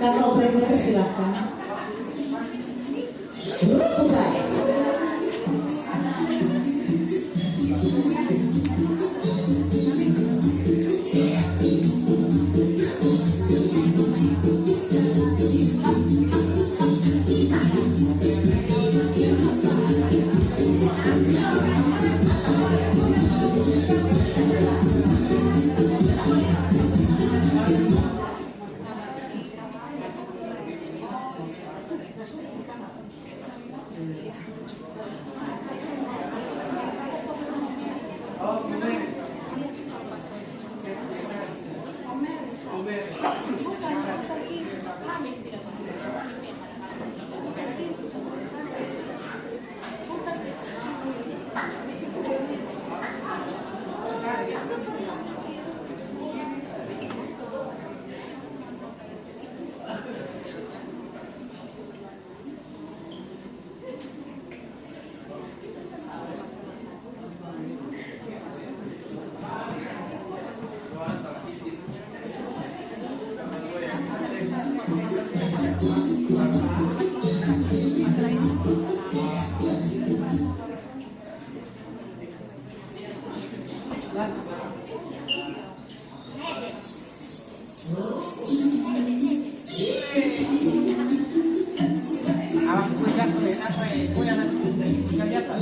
Kakak operator silakan. Pusat. Awas puncak apa ya? Punya kan? Kita lihat Pak.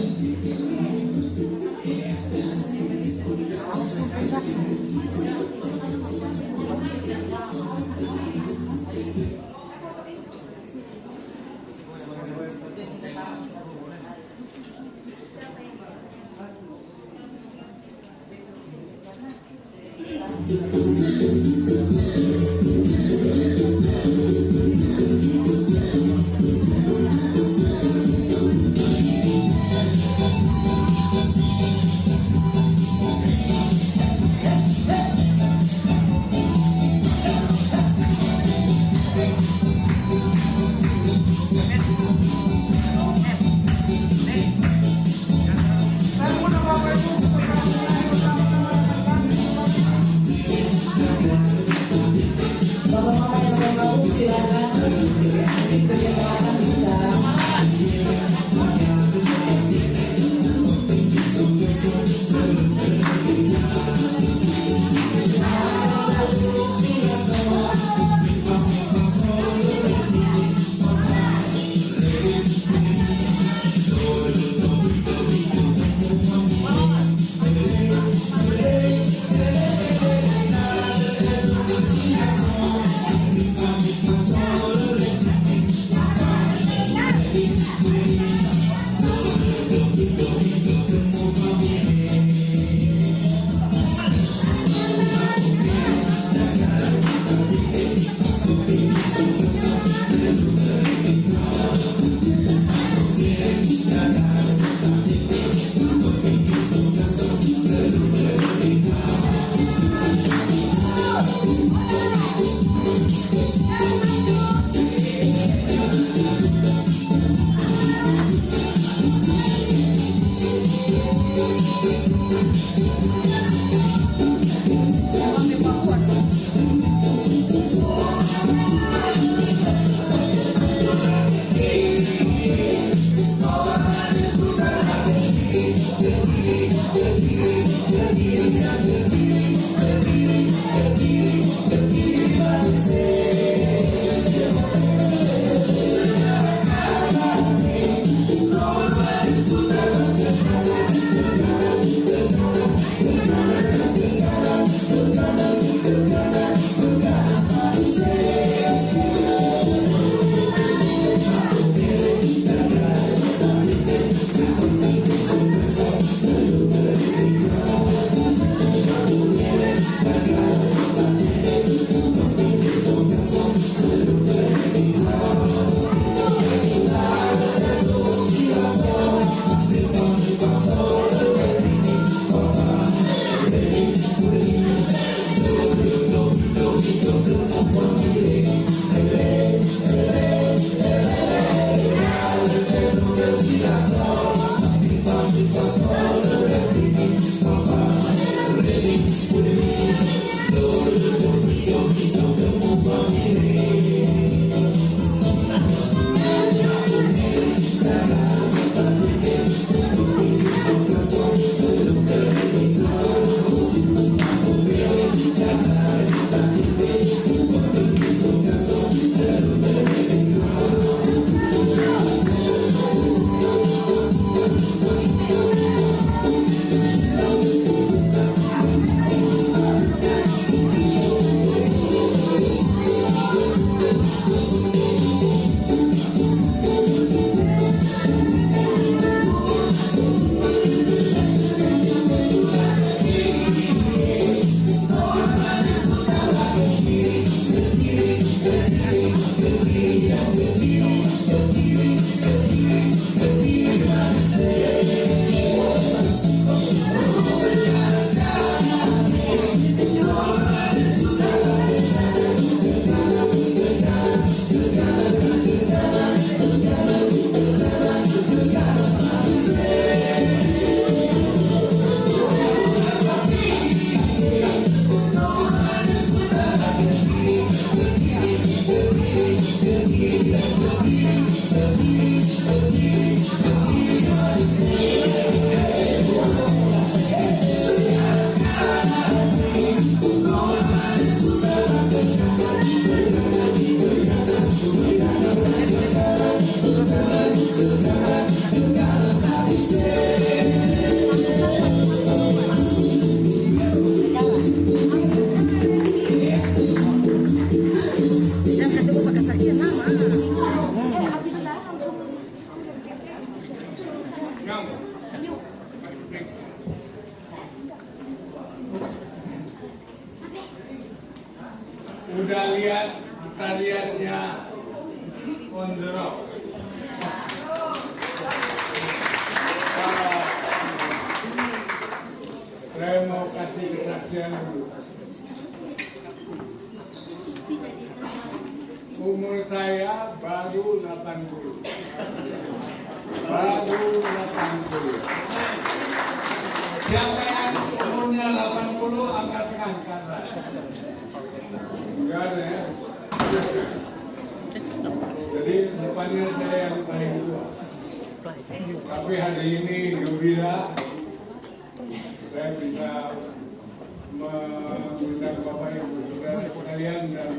Awas puncak. udah lihat tariannya on the rock. Saya mau kasih kesaksian dulu. Umur saya baru 80. Baru 80. Siapa yang umurnya 80 angkat tangan. Enggak ada ya. Jadi depannya saya yang paling tua. Tapi hari ini gembira saya bisa mengundang Bapak Ibu Saudara sekalian dan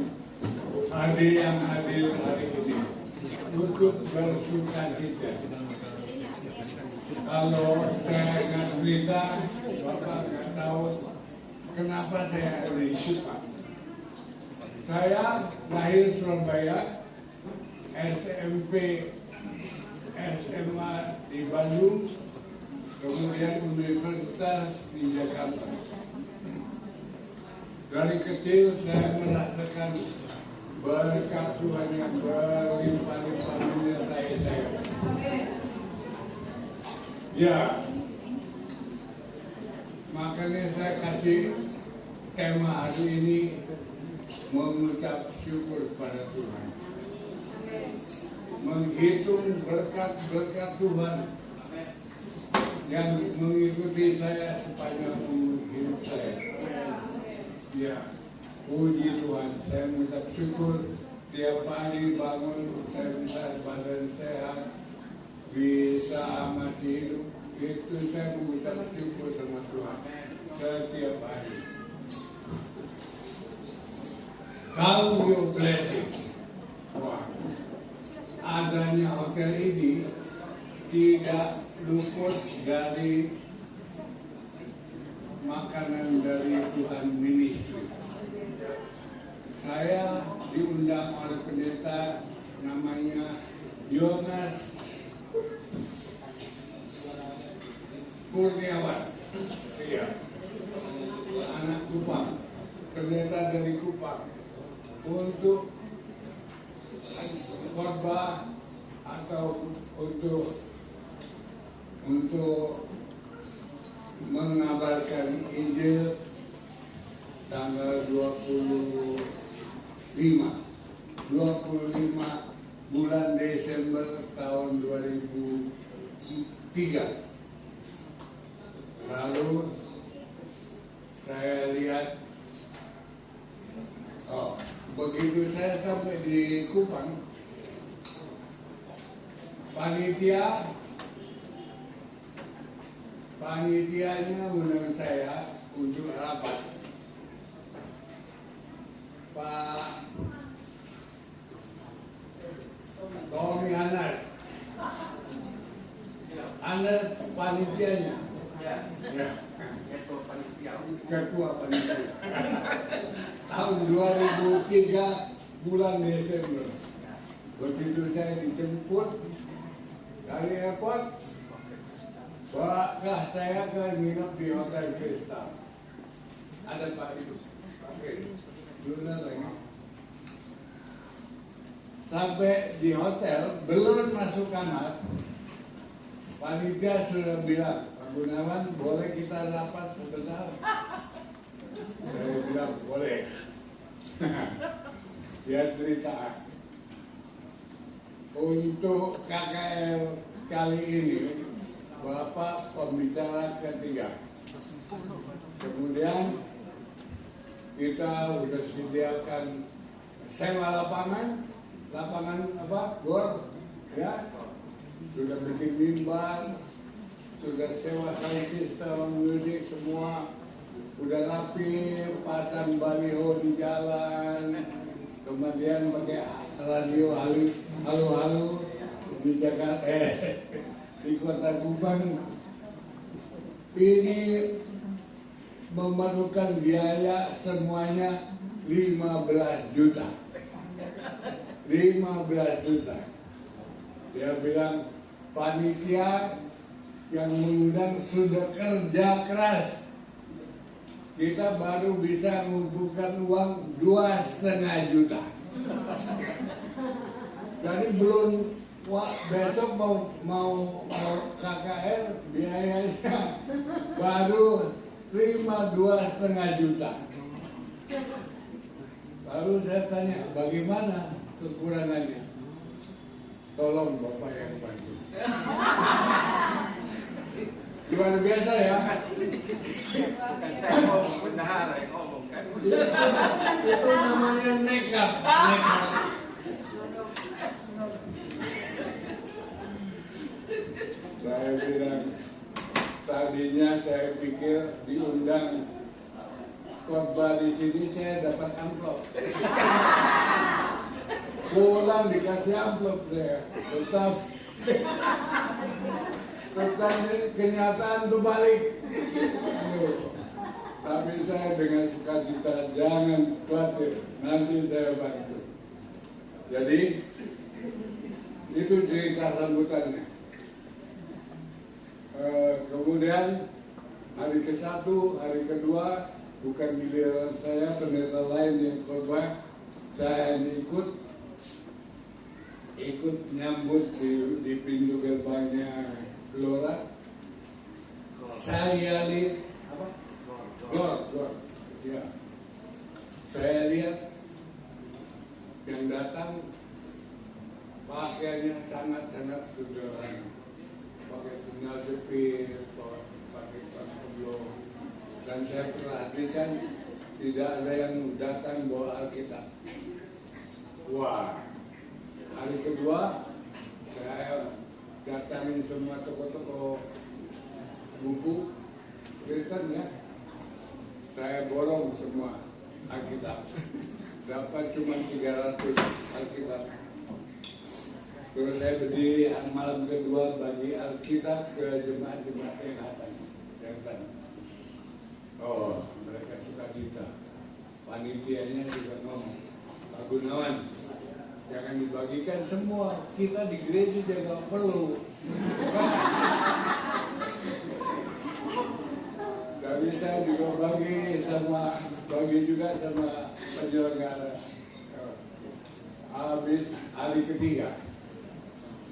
adik yang hadir hari ini untuk bersukacita. Kalau saya nggak cerita, Bapak nggak tahu kenapa saya ada di Subang. Saya lahir Surabaya, SMP, SMA di Bandung, kemudian universitas di Jakarta. Dari kecil saya merasakan berkat Tuhan yang berlimpah-limpah menyertai saya. Ya, makanya saya kasih tema hari ini mengucap syukur pada Tuhan. Menghitung berkat-berkat Tuhan yang mengikuti saya sepanjang umur hidup saya. Ya, puji Tuhan, saya mengucap syukur tiap pagi bangun, saya bisa badan sehat, bisa masih hidup. Itu saya mengucap syukur sama Tuhan setiap hari. Count your blessing. Wah, adanya hotel ini tidak luput dari makanan dari Tuhan Ministry. Saya diundang oleh pendeta namanya Yonas Kurniawan. Iya, anak Kupang, pendeta dari Kupang, untuk khotbah atau untuk mengabarkan Injil tanggal 25 bulan Desember tahun 2003. Lalu saya lihat, begitu saya sampai di Kupang, panitianya undang saya untuk rapat. Pak Tommy Anas, Anda panitianya? Ya. Ketua panitia. Tahun 2003 bulan Desember. Begitu saya dijemput dari airport, Pak, saya akan nginep di Hotel Kristal. Ada Pak itu. Oke, dulu lagi. Sampai di hotel, belum masuk kamar, panitia sudah bilang, Pak Gunawan, boleh kita rapat sebentar? Saya bilang, boleh. Dia cerita, untuk KKL kali ini, Bapak pembicara ketiga. Kemudian kita sudah sediakan sewa lapangan apa? Gor, ya. Sudah bikin mimbar, sudah sewa sound system, musik semua, udah rapi, pasang baliho di jalan, kemudian pakai radio halo di Jakarta, di Kota Kupang. Ini memerlukan biaya semuanya 15 juta. 15 juta. Dia bilang panitia yang mengundang sudah kerja keras kita baru bisa mengumpulkan uang 2,5 juta. Jadi belum besok mau KKR biayanya baru terima 2,5 juta. Lalu saya tanya, bagaimana kekurangannya? Tolong Bapak yang bantu. Luar biasa ya. Bukan saya ngomong, bendahara yang ngomong kan. Itu namanya nekat. Saya bilang, tadinya saya pikir diundang khotbah di sini saya dapat amplop. Pulang dikasih amplop saya, tetap kenyataan berbalik. Tapi saya dengan sukacita, jangan khawatir, nanti saya bantu. Jadi itu cerita sambutannya. Kemudian hari ke-1, hari kedua bukan giliran saya, pendeta lain yang khotbah. Saya hanya ikut nyambut di pintu gerbangnya Gelora. Saya lihat apa? Gor. Ya. Saya lihat yang datang pakaiannya sangat-sangat sederhana. Pakai sandal jepit, pakai tas keblong. Dan saya perhatikan tidak ada yang datang bawa Alkitab. Wah, hari kedua saya datangin semua toko-toko buku Kristen ya. Saya borong semua Alkitab. Dapat cuma 300 Alkitab. Terus saya berdiri malam kedua bagi Alkitab ke jemaat-jemaat yang datang. Oh, mereka suka cita. Panitianya juga ngomong, Pak Gunawan, jangan dibagikan semua. Kita di gereja juga perlu. Tapi saya juga bagi juga sama penyelenggara. Habis hari ketiga,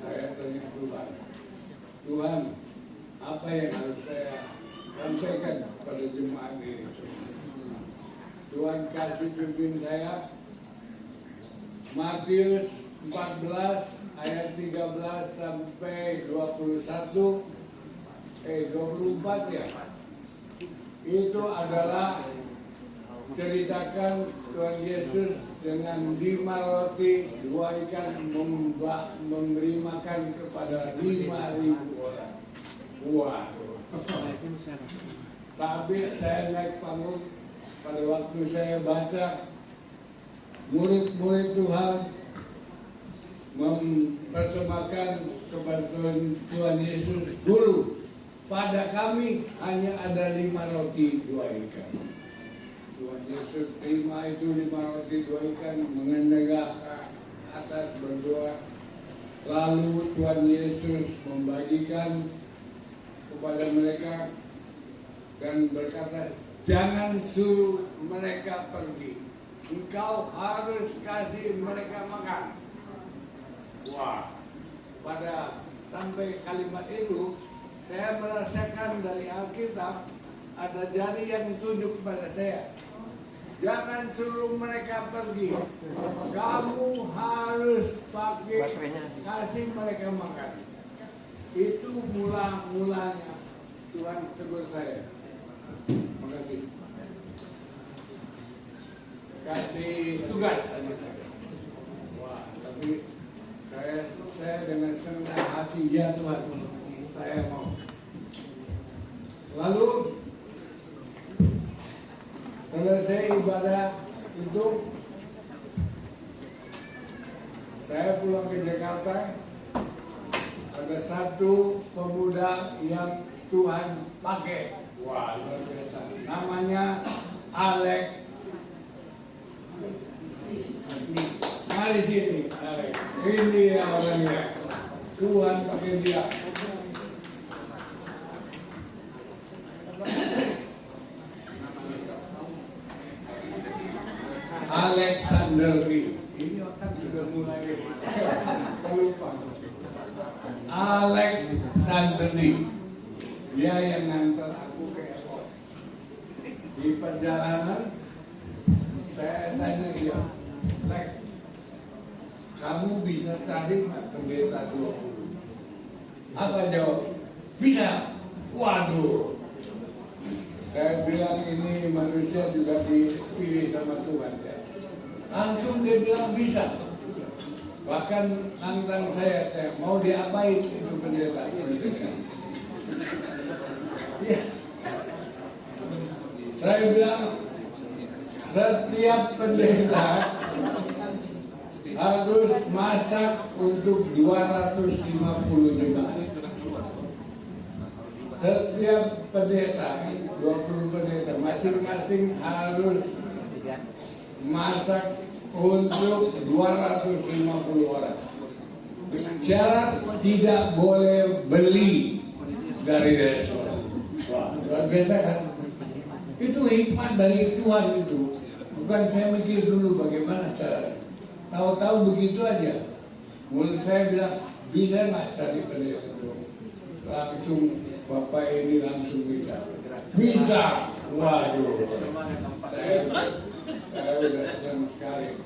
saya tanya Tuhan, apa yang harus saya sampaikan pada jemaat ini? Tuhan kasih pimpin saya Matius 14 ayat 13 sampai 24 ya. Itu adalah ceritakan Tuhan Yesus dengan 5 roti 2 ikan memberi makan kepada 5.000 orang. Waduh. Tapi saya naik panggung pada waktu saya baca murid-murid Tuhan mempersembahkan kepada Tuhan Yesus, Guru, pada kami hanya ada 5 roti 2 ikan. Tuhan Yesus terima itu 5 roti 2 ikan, mengenegah ke atas berdoa. Lalu Tuhan Yesus membagikan kepada mereka dan berkata, jangan suruh mereka pergi. Engkau harus kasih mereka makan. Wah, pada sampai kalimat itu, saya merasakan dari Alkitab ada jari yang tunjuk kepada saya. Jangan suruh mereka pergi. Kamu harus kasih mereka makan. Itu mulanya Tuhan tegur saya. Makasih. Kasih tugas. Wah, tapi saya dengan senang hati, ya Tuhan, saya mau. Lalu selesai ibadah itu, saya pulang ke Jakarta. Ada satu pemuda yang Tuhan pakai. Wah, luar biasa. Namanya Alex. Mari sini, Alex. Ini dia orangnya. Tuhan pakai dia. Sandri. Ini kan sudah mulai lupa. Alex Sandri. Dia yang ngantar aku ke airport. Di perjalanan saya tanya dia, Lex, kamu bisa cari Mas Pendeta 20? Apa jawab? Bisa. Waduh. Saya bilang ini manusia juga dipilih sama Tuhan ya. Langsung dia bilang bisa. Bahkan nantang saya mau diapain itu pendeta. Ya. Saya bilang setiap pendeta harus masak untuk 250 jemaat. Setiap pendeta, 20 pendeta, masing-masing harus masak untuk 250 orang. Syarat tidak boleh beli dari restoran. Wah, luar biasa kan? Itu hikmat dari Tuhan itu. Bukan saya mikir dulu bagaimana cara. Tahu-tahu begitu aja. Mulut saya bilang, bisa nggak cari pendeta itu? Langsung Bapak ini langsung bisa. Bisa. Waduh. Saya udah senang sekali.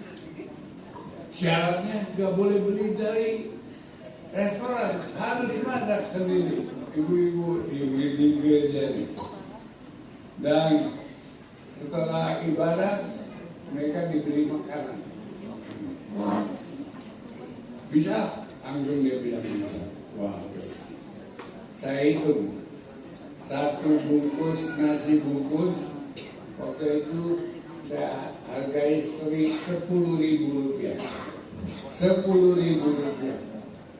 Syaratnya nggak boleh beli dari restoran, harus masak sendiri. Ibu-ibu di gereja ini. Dan setelah ibadah mereka diberi makanan. Bisa? Langsung dia bilang bisa. Wah, saya hitung 1 bungkus nasi bungkus waktu itu saya hargai 10.000 rupiah. 10.000 rupiah.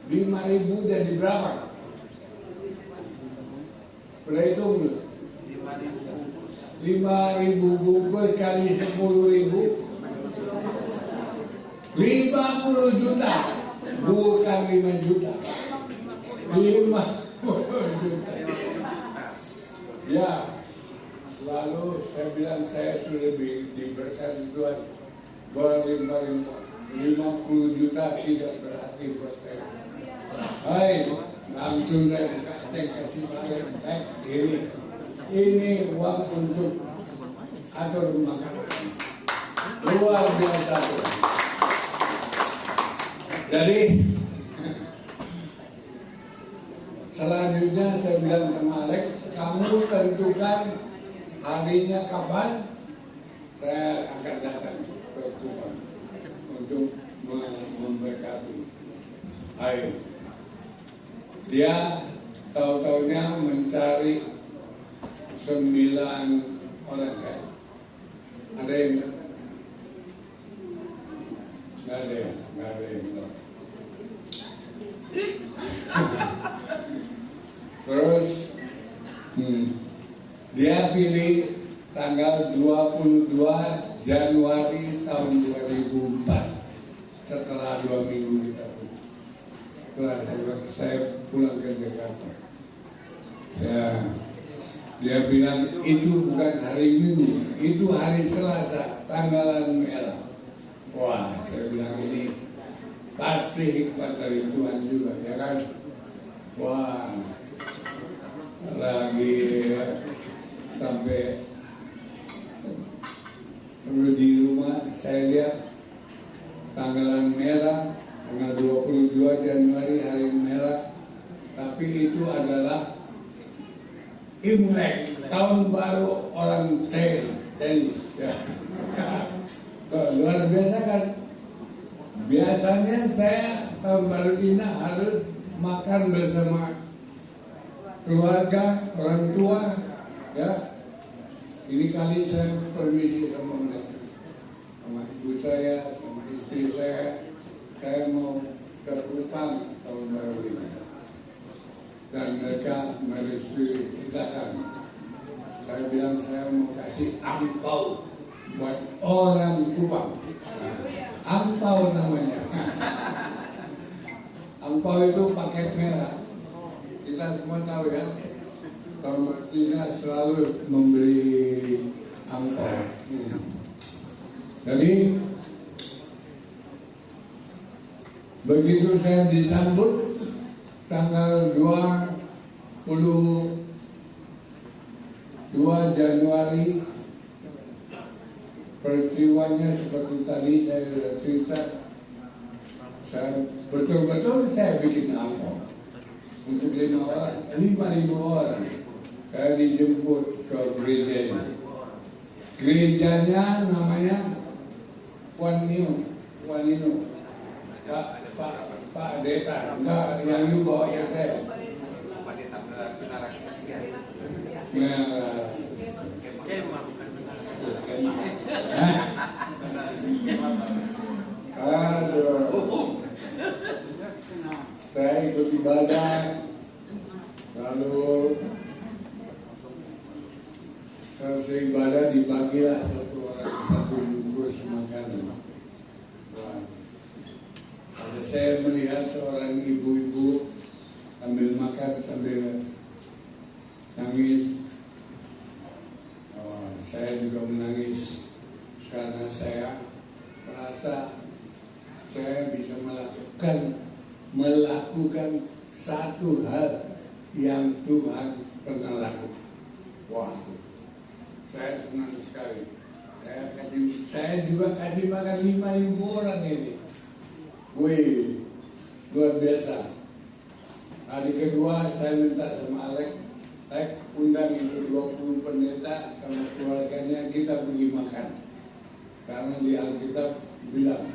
5.000 jadi berapa? Berhitung dulu. 5.000 bungkus kali 10.000 50 juta, bukan 5 juta, 50 juta. Ya, lalu saya bilang saya sudah diberkati Tuhan berlimpah-limpah. 50 juta tidak berarti buat saya. Hai, langsung saya kasih kalian ini uang untuk atur makanan. Luar biasa. Jadi selanjutnya saya bilang sama Alex, kamu tentukan harinya kapan saya akan datang ke Tuhan untuk memberkati. Ayo, dia tahu-tahunya mencari 9 orang kan? Ada yang nggak ada yang terus dia pilih tanggal 22 Januari tahun 2004 setelah 2 minggu kita pulang. Setelah saya pulang ke Jakarta ya, dia bilang itu bukan hari Minggu, itu hari Selasa, tanggalan merah. Wah, saya bilang ini pasti hikmat dari Tuhan juga, ya kan? Wah, lagi sampai di rumah saya lihat tanggalan merah, tanggal 22 Januari hari merah, tapi itu adalah Imlek, tahun baru orang tenis. Ya. Luar biasa kan? Biasanya saya tahun baru ini harus makan bersama keluarga, orang tua, ya. Ini kali saya permisi sama mereka, sama ibu saya, sama istri saya mau ke Kupang tahun baru ini. Dan mereka merestui kita kan. Saya bilang saya mau kasih angpau buat orang Kupang. Angpau namanya. Angpau itu paket merah. Kita semua tahu ya, Tom Martina selalu memberi angpau. Jadi Begitu saya disambut tanggal 22 Januari, peristiwanya seperti tadi saya sudah cerita. Saya betul-betul saya bikin amplop untuk 5 orang, 5.000 orang. Saya dijemput ke gerejanya. Gerejanya namanya Wanino. Pak Deta, enggak yang itu bawa ya saya. Aduh, saya ikut ibadah, lalu selesai ibadah dibagilah satu orang satu bungkus makanan. Ada saya melihat seorang ibu-ibu sambil makan sambil nangis. Saya juga menangis karena saya merasa saya bisa melakukan satu hal yang Tuhan pernah lakukan. Wah, saya senang sekali. Saya juga kasih makan 5.000 orang ini. Wih, luar biasa. Hari kedua saya minta sama Alex undang itu 20 pendeta sama keluarganya, kita pergi makan. Karena di Alkitab bilang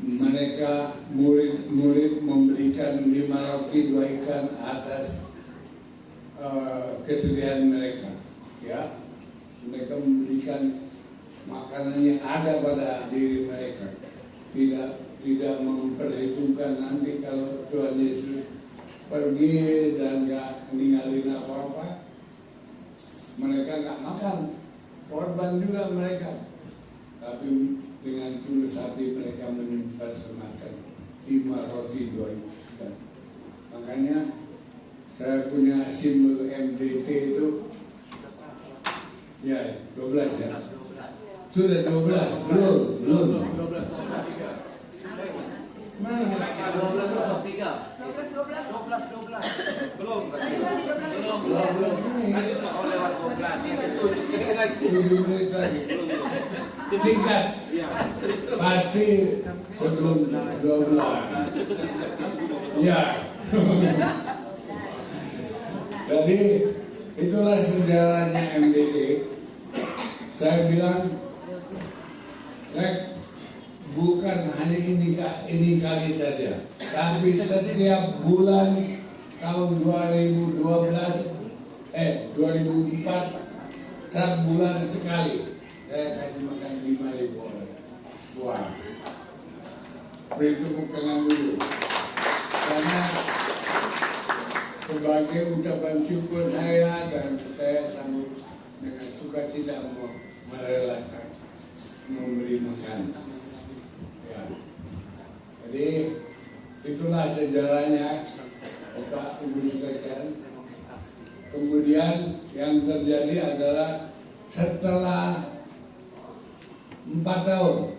mereka murid-murid memberikan 5 roti 2 ikan atas kesediaan mereka. Ya, mereka memberikan makanan yang ada pada diri mereka. Tidak memperhitungkan nanti kalau Tuhan Yesus pergi dan gak ninggalin apa-apa, mereka gak makan, korban juga mereka. Tapi dengan tulus hati mereka mempersembahkan 5 roti 2 ikan. Makanya saya punya simbol MDT itu ya 12 ya. Sudah 12, belum. Mana? 12. Belum. Nanti mau lewat 12. Sedikit lagi. 7 menit lagi. Singkat. Pasti sebelum 12. Ya. Jadi itulah sejarahnya MDT. Saya bilang, bukan hanya ini kali saja, tapi setiap bulan tahun 2004 setiap bulan sekali saya kasih makan 5.000 orang. Wah, beri tepuk tangan dulu, karena sebagai ucapan syukur saya, dan saya sanggup dengan sukacita merelakan memberi makan. Jadi itulah sejarahnya, Bapak Ibu sekalian. Kemudian yang terjadi adalah setelah 4 tahun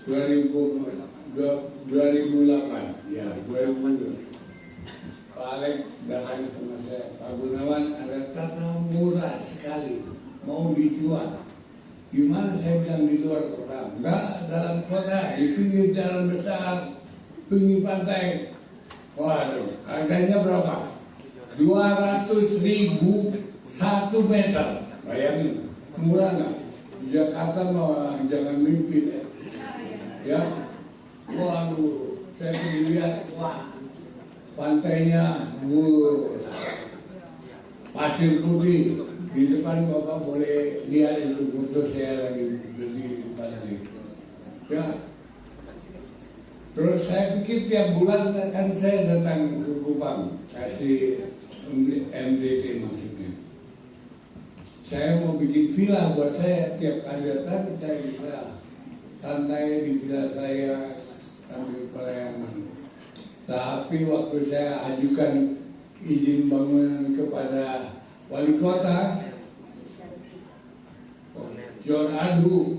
2008 ya 2000 Pak Alex datang sama saya, Pak Gunawan, ada tanah murah sekali mau dijual. Di mana? Saya bilang di luar kota. Enggak, dalam kota, di pinggir jalan besar, pinggir pantai. Waduh, harganya berapa? 200.000 1 meter. Bayangin, murah nggak? Di Jakarta mau jangan mimpi deh. Ya, waduh, saya pergi lihat, wah, pantainya, pasir putih. Di depan Bapak boleh lihat itu foto saya lagi berdiri di pantai. Ya. Terus saya pikir tiap bulan kan saya datang ke Kupang, kasih MDT maksudnya. Saya mau bikin villa buat saya, tiap kali datang saya bisa santai di villa saya sambil pelayanan. Tapi waktu saya ajukan izin bangunan kepada wali kota, John Adu,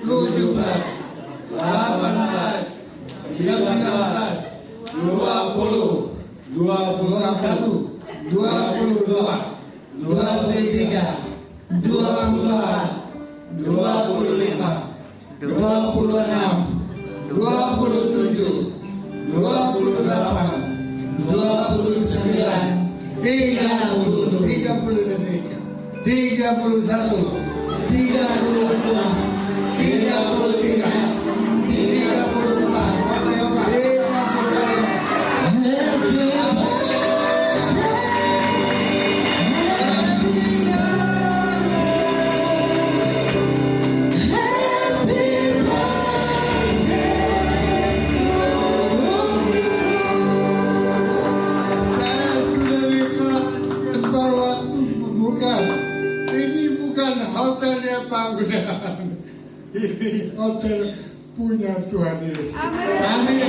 17, 18, 19, 20, 21, 22, 23, 24, 25, 26, 27, 28, 29, 30, 30 detik, 31, 32, 33, hotelnya Panggunaan, ini hotel punya Tuhan Yesus. Amin.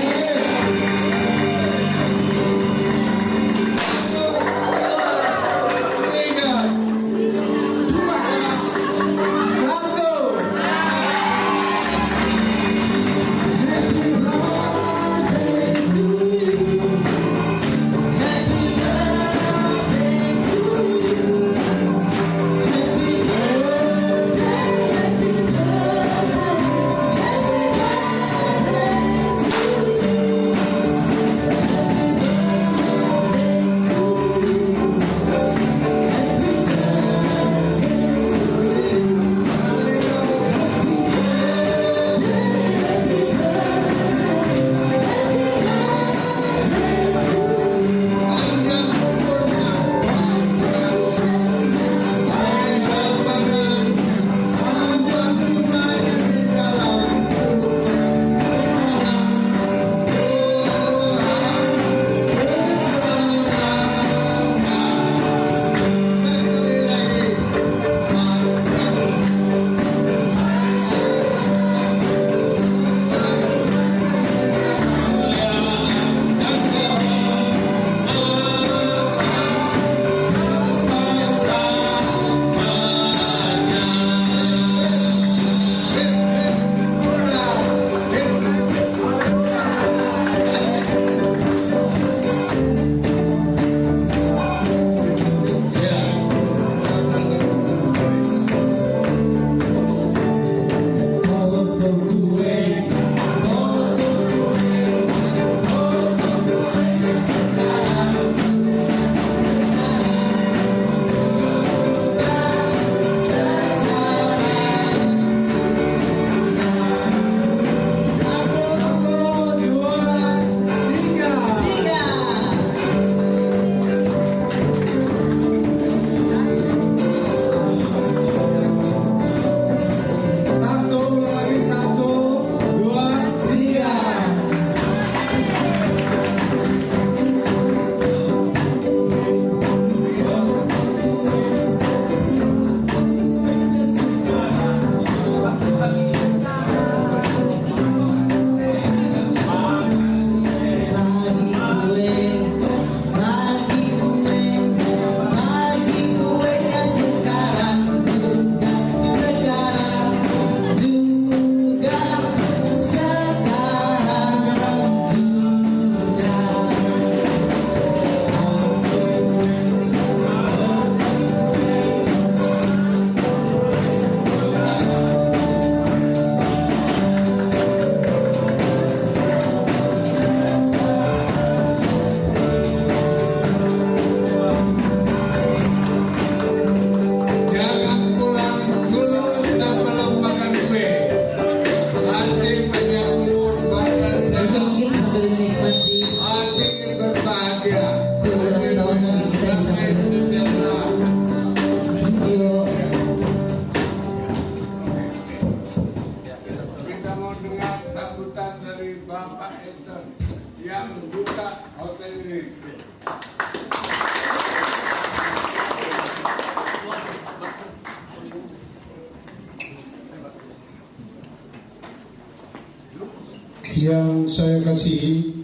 Yang saya kasihi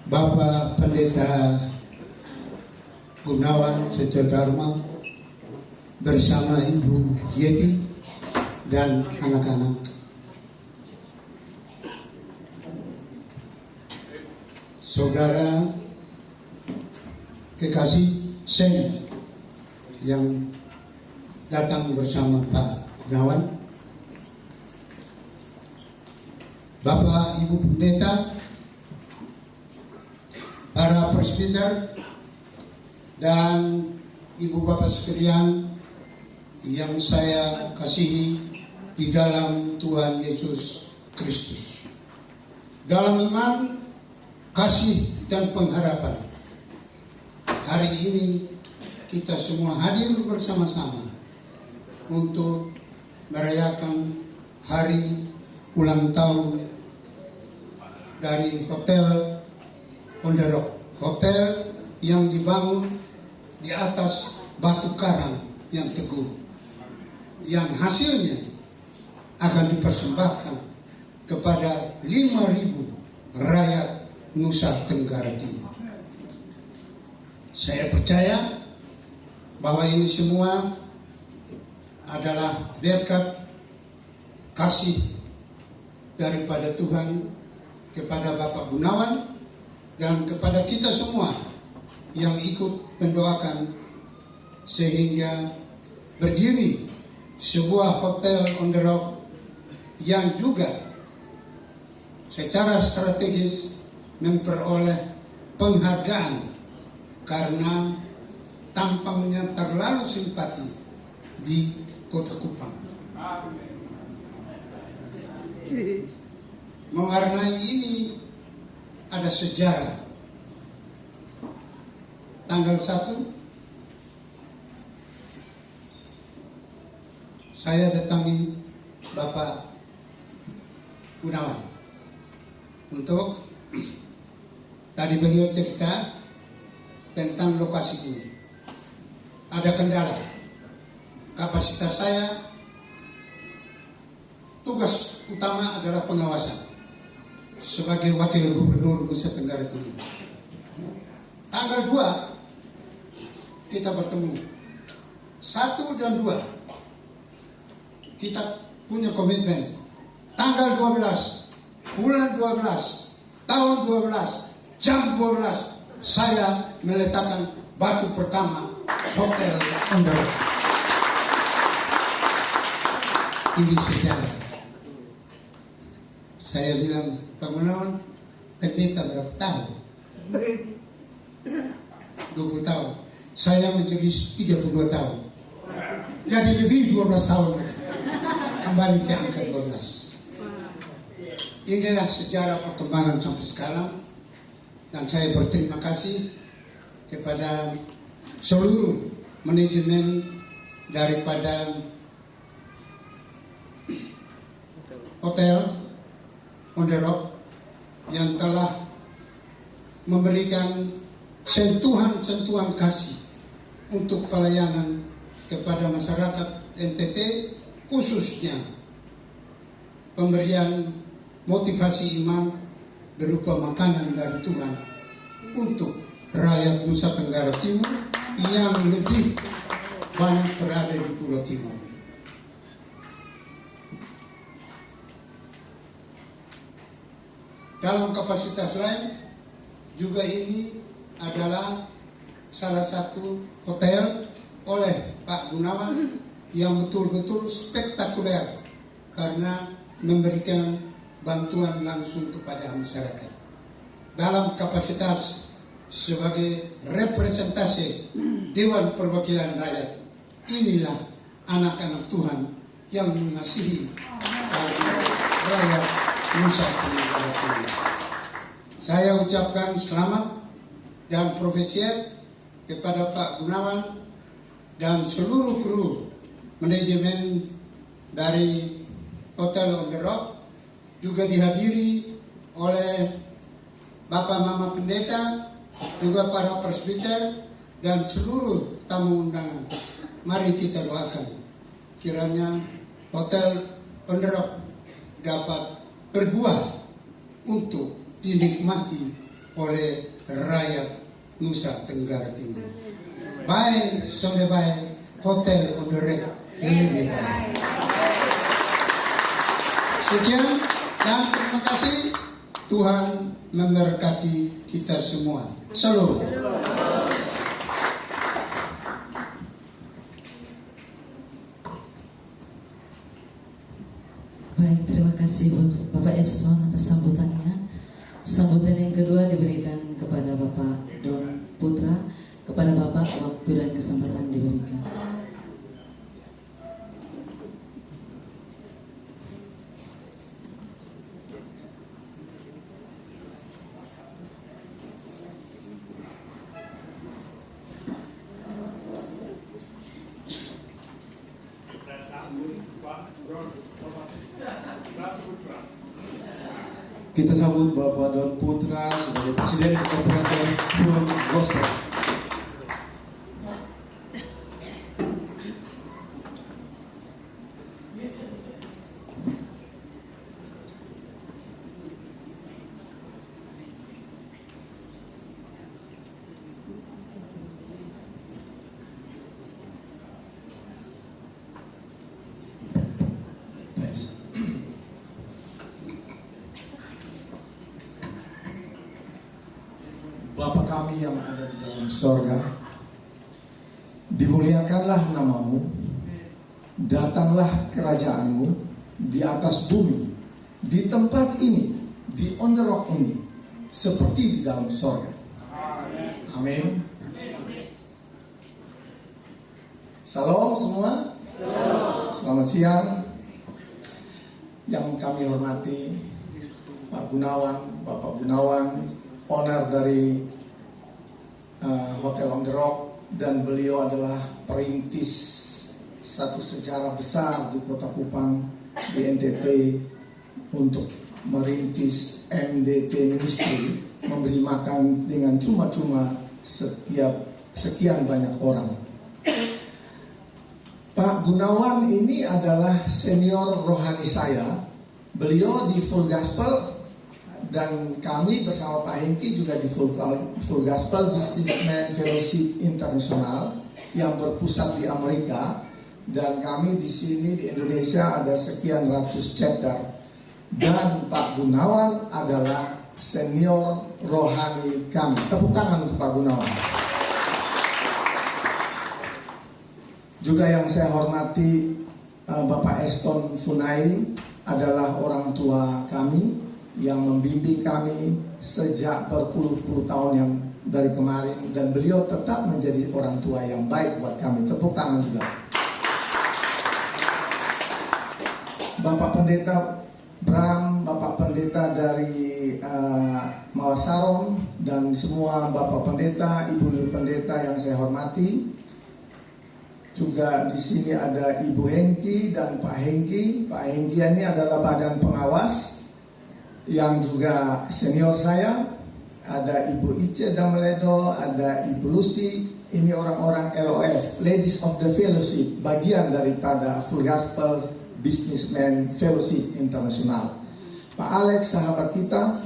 Bapak Pendeta Gunawan Setia Dharma bersama Ibu Yeti dan anak-anak. Saudara kekasih Sen yang datang bersama Pak Gunawan, Bapak Ibu Pendeta, para presbiter, dan Ibu Bapak sekalian yang saya kasihi di dalam Tuhan Yesus Kristus. Dalam iman, kasih, dan pengharapan, hari ini kita semua hadir bersama-sama untuk merayakan hari ulang tahun dari Hotel on the Rock, hotel yang dibangun di atas batu karang yang teguh, yang hasilnya akan dipersembahkan kepada 5.000 rakyat Nusa Tenggara Timur. Saya percaya bahwa ini semua adalah berkat kasih daripada Tuhan kepada Bapak Gunawan dan kepada kita semua yang ikut mendoakan sehingga berdiri sebuah hotel on the rock yang juga secara strategis memperoleh penghargaan karena tampangnya terlalu simpati di Kota Kupang. Mewarnai ini ada sejarah. Tanggal 1 saya datangi Bapak Gunawan untuk tadi beliau cerita tentang lokasi ini. Ada kendala. Kapasitas saya, tugas utama adalah pengawasan sebagai wakil gubernur Nusa Tenggara Timur. Tanggal 2 kita bertemu. 1 dan 2 kita punya komitmen. Tanggal 12 bulan 12 tahun 12 jam 12 saya meletakkan batu pertama Hotel on the Rock. Ini sejarah. Saya bilang, Pak Gunawan, pendeta berapa tahun? 20 tahun. Saya menjadi 32 tahun. Jadi lebih 12 tahun. Kembali ke angka 12. Inilah sejarah perkembangan sampai sekarang. Dan saya berterima kasih kepada seluruh manajemen daripada Hotel on the Rock yang telah memberikan sentuhan-sentuhan kasih untuk pelayanan kepada masyarakat NTT, khususnya pemberian motivasi iman berupa makanan dari Tuhan untuk rakyat Nusa Tenggara Timur yang lebih banyak berada di Pulau Timur. Dalam kapasitas lain juga ini adalah salah satu hotel oleh Pak Gunawan yang betul-betul spektakuler karena memberikan bantuan langsung kepada masyarakat. Dalam kapasitas sebagai representasi Dewan Perwakilan Rakyat, inilah anak-anak Tuhan yang mengasihi rakyat Nusa Tenggara Timur. Saya ucapkan selamat dan profesiat kepada Pak Gunawan dan seluruh kru manajemen dari Hotel on the Rock, juga dihadiri oleh Bapak Mama Pendeta, juga para presbiter dan seluruh tamu undangan. Mari kita doakan kiranya Hotel on the Rock dapat berbuah untuk dinikmati oleh rakyat Nusa Tenggara Timur. Baik, sudah baik, Hotel on the Rock lebih baik. Sekian dan terima kasih. Tuhan memberkati kita semua. Salam. Baik, terima kasih untuk Bapak Eston atas sambutannya. Sambutan yang kedua diberikan kepada Bapak Don Putra. Kepada Bapak waktu dan kesempatan diberikan. Kita sambut Bapak Don Putra sebagai Presiden Kabupaten Full Gospel. Bapa kami yang ada di dalam sorga, dimuliakanlah namamu, datanglah kerajaanmu di atas bumi, di tempat ini, di on the rock ini, seperti di dalam sorga. Amin. Salam semua. Selamat siang. Yang kami hormati Pak Gunawan, Bapak Gunawan, owner dari Hotel on the Rock, dan beliau adalah perintis satu sejarah besar di Kota Kupang, di NTT, untuk merintis MDT Ministry, memberi makan dengan cuma-cuma setiap sekian banyak orang. Pak Gunawan ini adalah senior rohani saya. Beliau di Full Gospel, dan kami bersama Pak Hengki juga di Full Gospel Businessman Fellowship International yang berpusat di Amerika, dan kami di sini di Indonesia ada sekian ratus chapter. Dan Pak Gunawan adalah senior rohani kami. Tepuk tangan untuk Pak Gunawan. Juga yang saya hormati Bapak Eston Funai adalah orang tua kami yang membimbing kami sejak berpuluh-puluh tahun yang dari kemarin, dan beliau tetap menjadi orang tua yang baik buat kami. Tepuk tangan juga. Bapak Pendeta Bram, Bapak Pendeta dari Mawasarom, dan semua Bapak Pendeta, Ibu Pendeta yang saya hormati. Juga di sini ada Ibu Hengki dan Pak Hengki. Pak Hengki ini adalah badan pengawas yang juga senior saya. Ada Ibu Ice Dameledo, ada Ibu Lucy. Ini orang-orang LOF, Ladies of the Fellowship, bagian daripada Full Gospel Businessman Fellowship International. Pak Alex, sahabat kita.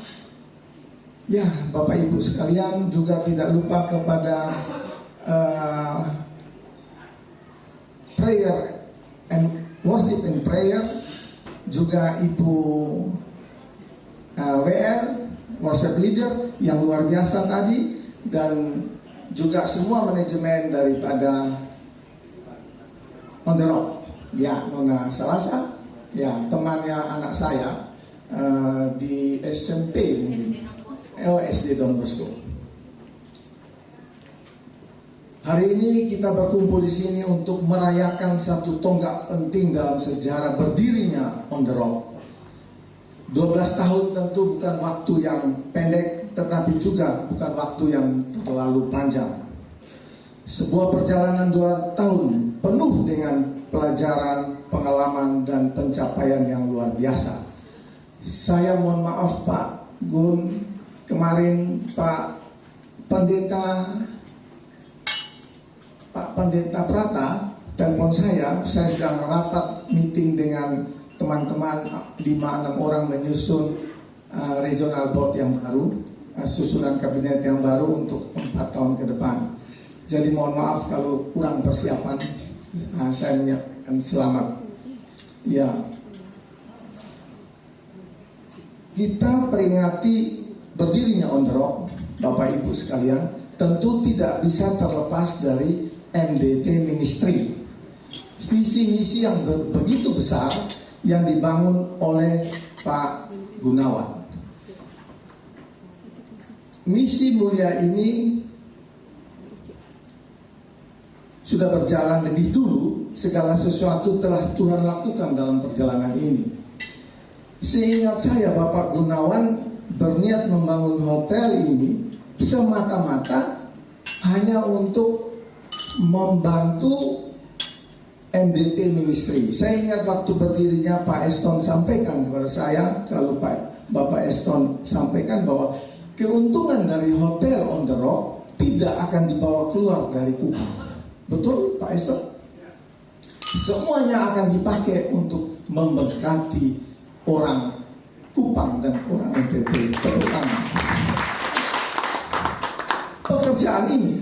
Ya, Bapak Ibu sekalian, juga tidak lupa kepada Prayer and Worship and Prayer, juga Ibu WL, Worship Leader yang luar biasa tadi, dan juga semua manajemen daripada On the Rock. Ya, Nona Salasa, ya temannya anak saya di SMP, SD Don Bosco. Hari ini kita berkumpul di sini untuk merayakan satu tonggak penting dalam sejarah berdirinya On the Rock. 12 tahun tentu bukan waktu yang pendek, tetapi juga bukan waktu yang terlalu panjang. Sebuah perjalanan 2 tahun penuh dengan pelajaran, pengalaman, dan pencapaian yang luar biasa. Saya mohon maaf Pak Gun, kemarin Pak Pendeta Prata telepon saya sedang rapat meeting dengan teman-teman 5-6 orang menyusun regional board yang baru, susunan kabinet yang baru untuk 4 tahun ke depan. Jadi mohon maaf kalau kurang persiapan. Saya menyampaikan selamat. Ya, kita peringati berdirinya On The Rock, Bapak Ibu sekalian, tentu tidak bisa terlepas dari MDT Ministry. Visi-misi yang begitu besar yang dibangun oleh Pak Gunawan. Misi mulia ini sudah berjalan lebih dulu. Segala sesuatu telah Tuhan lakukan dalam perjalanan ini. Seingat saya, Bapak Gunawan berniat membangun hotel ini semata-mata hanya untuk membantu MDT Ministry. Saya ingat waktu berdirinya Pak Eston sampaikan kepada saya, kalau Bapak Eston sampaikan bahwa keuntungan dari hotel On The Rock tidak akan dibawa keluar dari Kupang. Betul Pak Eston? Semuanya akan dipakai untuk memberkati orang Kupang dan orang NTT terutama. Pekerjaan ini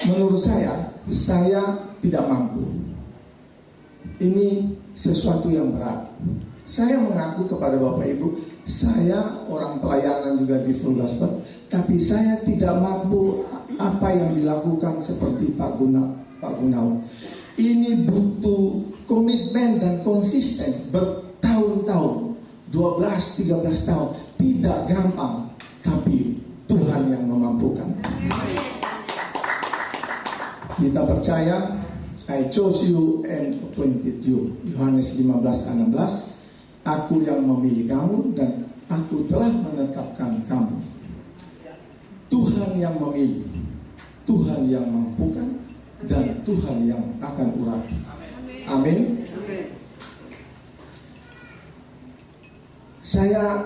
menurut saya tidak mampu. Ini sesuatu yang berat. Saya mengaku kepada Bapak Ibu, saya orang pelayanan juga di Full Gospel, tapi saya tidak mampu apa yang dilakukan seperti Pak Gunawan. Ini butuh komitmen dan konsisten bertahun-tahun, 12-13 tahun. Tidak gampang, tapi Tuhan yang memampukan. Kita percaya, I chose you and appointed you. Yohanes 15:16. Aku yang memilih kamu dan aku telah menetapkan kamu. Tuhan yang memilih, Tuhan yang mampukan, dan Tuhan yang akan urapi. Amin. Saya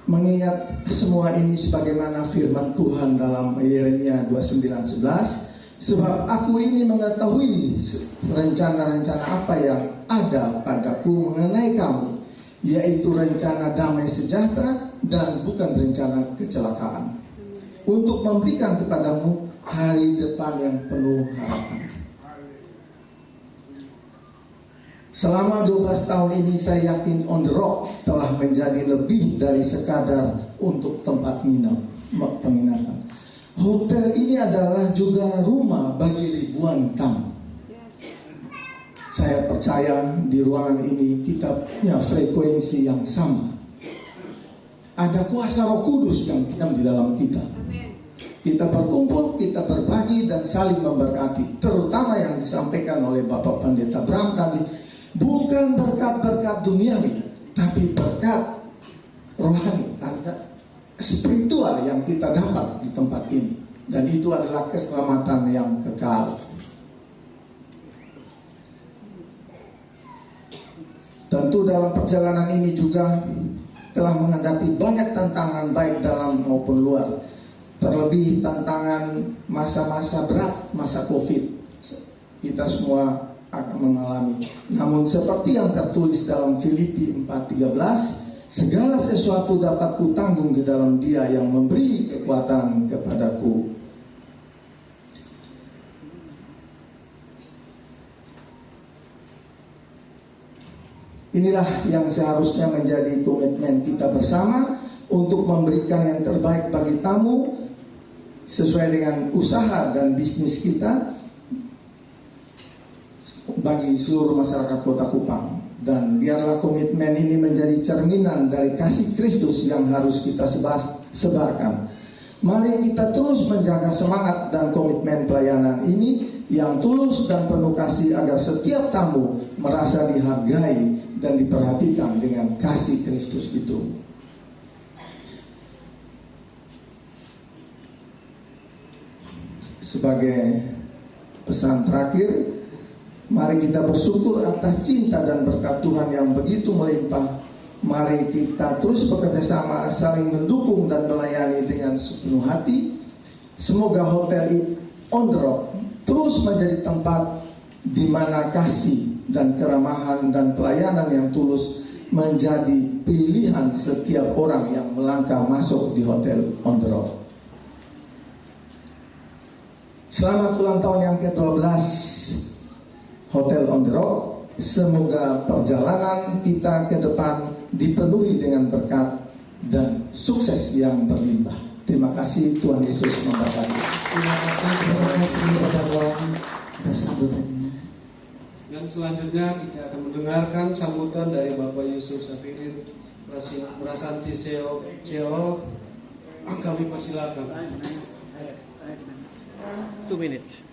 mengingat semua ini sebagaimana firman Tuhan dalam Yeremia 29:11. Sebab aku ini mengetahui rencana-rencana apa yang ada padaku mengenai kamu, yaitu rencana damai sejahtera dan bukan rencana kecelakaan, untuk memberikan kepadamu hari depan yang penuh harapan. Selama 12 tahun ini saya yakin On The Rock telah menjadi lebih dari sekadar untuk tempat penginapan. Hotel ini adalah juga rumah bagi ribuan tamu. Saya percaya di ruangan ini kita punya frekuensi yang sama. Ada kuasa Roh Kudus yang diam di dalam kita. Kita berkumpul, kita berbagi dan saling memberkati. Terutama yang disampaikan oleh Bapak Pendeta Bram tadi, bukan berkat-berkat duniawi, tapi berkat rohani, spiritual yang kita dapat di tempat ini. Dan itu adalah keselamatan yang kekal. Tentu dalam perjalanan ini juga telah menghadapi banyak tantangan baik dalam maupun luar. Terlebih tantangan masa-masa berat, masa COVID. Kita semua akan mengalami. Namun seperti yang tertulis dalam Filipi 4:13, segala sesuatu dapat kutanggung di dalam Dia yang memberi kekuatan kepadaku. Inilah yang seharusnya menjadi komitmen kita bersama untuk memberikan yang terbaik bagi tamu sesuai dengan usaha dan bisnis kita bagi seluruh masyarakat Kota Kupang. Dan biarlah komitmen ini menjadi cerminan dari kasih Kristus yang harus kita sebarkan. Mari kita terus menjaga semangat dan komitmen pelayanan ini yang tulus dan penuh kasih agar setiap tamu merasa dihargai dan diperhatikan dengan kasih Kristus itu. Sebagai pesan terakhir, mari kita bersyukur atas cinta dan berkat Tuhan yang begitu melimpah. Mari kita terus bekerja sama, saling mendukung dan melayani dengan sepenuh hati. Semoga hotel On The Rock terus menjadi tempat di mana kasih dan keramahan dan pelayanan yang tulus menjadi pilihan setiap orang yang melangkah masuk di hotel On The Rock. Selamat ulang tahun yang ke-12 Hotel On The Rock. Semoga perjalanan kita ke depan dipenuhi dengan berkat dan sukses yang berlimpah. Terima kasih, Tuhan Yesus memberkati. Terima kasih Bapak Wong atas sambutannya. Dan selanjutnya kita akan mendengarkan sambutan dari Bapak Yusuf Safirin Prasanti CEO. Kami persilakan. 2 minutes.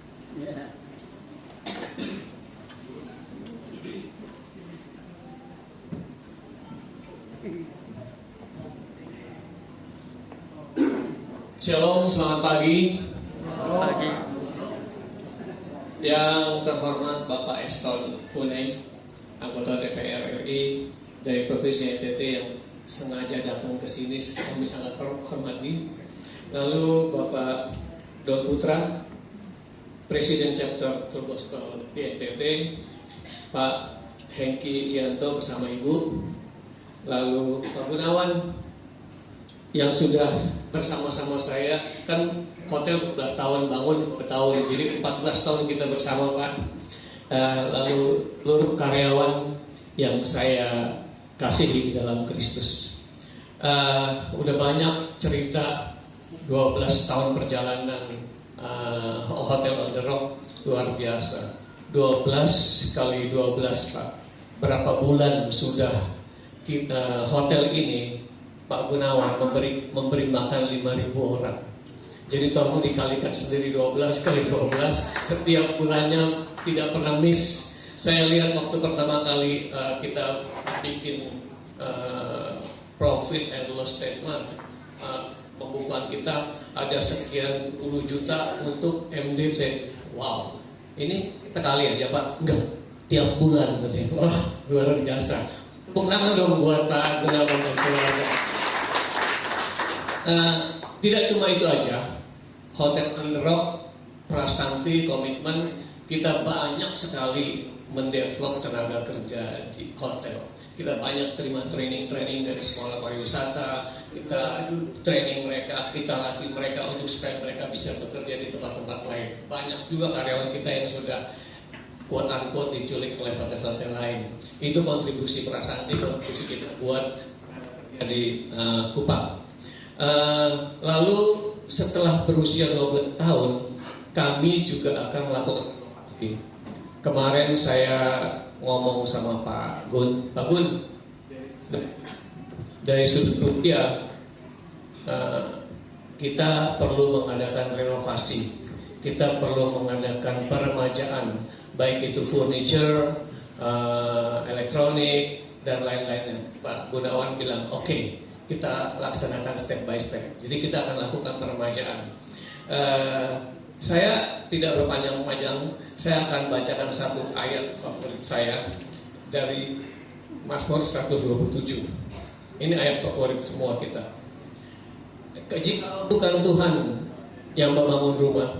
Shalom, selamat pagi. Pagi. Yang terhormat Bapak Eston Funai, anggota DPR RI dari Provinsi NTT yang sengaja datang ke sini, kami sangat hormati. Lalu Bapak Don Putra, Presiden Chapter Full Gospel di NTT, Pak Hengki Yanto bersama Ibu, lalu Pak Gunawan yang sudah bersama-sama saya, kan hotel 14 tahun bangun bertahun, jadi 14 tahun kita bersama Pak. Lalu seluruh karyawan yang saya kasihi di dalam Kristus. Udah banyak cerita 12 tahun perjalanan Hotel on the Rock, luar biasa. 12 kali 12 Pak. Berapa bulan sudah hotel ini Pak Gunawan memberi makan 5.000 orang. Jadi tolong dikalikan sendiri 12 kali 12, setiap bulannya tidak pernah miss. Saya lihat waktu pertama kali kita bikin profit and loss statement, pembukuan kita ada sekian puluh juta untuk MDC. Wow, ini kita kali aja Pak? Enggak, tiap bulan berarti. Wah, luar biasa. Tepuk tangan dong buat Pak Gunawan dan keluarga. Tidak cuma itu aja, Hotel on the Rock, Prasanti, komitmen kita banyak sekali mendevelop tenaga kerja di hotel. Kita banyak terima training dari sekolah pariwisata, kita training mereka, kita latih mereka untuk supaya mereka bisa bekerja di tempat-tempat lain. Banyak juga karyawan kita yang sudah quote unquote diculik oleh hotel-hotel lain. Itu kontribusi Prasanti, kontribusi kita buat di Kupang. Lalu setelah berusia 12 tahun kami juga akan melakukan. Kemarin saya ngomong sama Pak Gun, dari sudut rupiah kita perlu mengadakan renovasi, kita perlu mengadakan peremajaan, baik itu furniture, elektronik dan lain-lainnya. Pak Gunawan bilang oke, kita laksanakan step by step. Jadi kita akan lakukan peremajaan. Saya tidak berpanjang-panjang, saya akan bacakan satu ayat favorit saya dari Mazmur 127. Ini ayat favorit semua kita. Jika bukan Tuhan yang membangun rumah,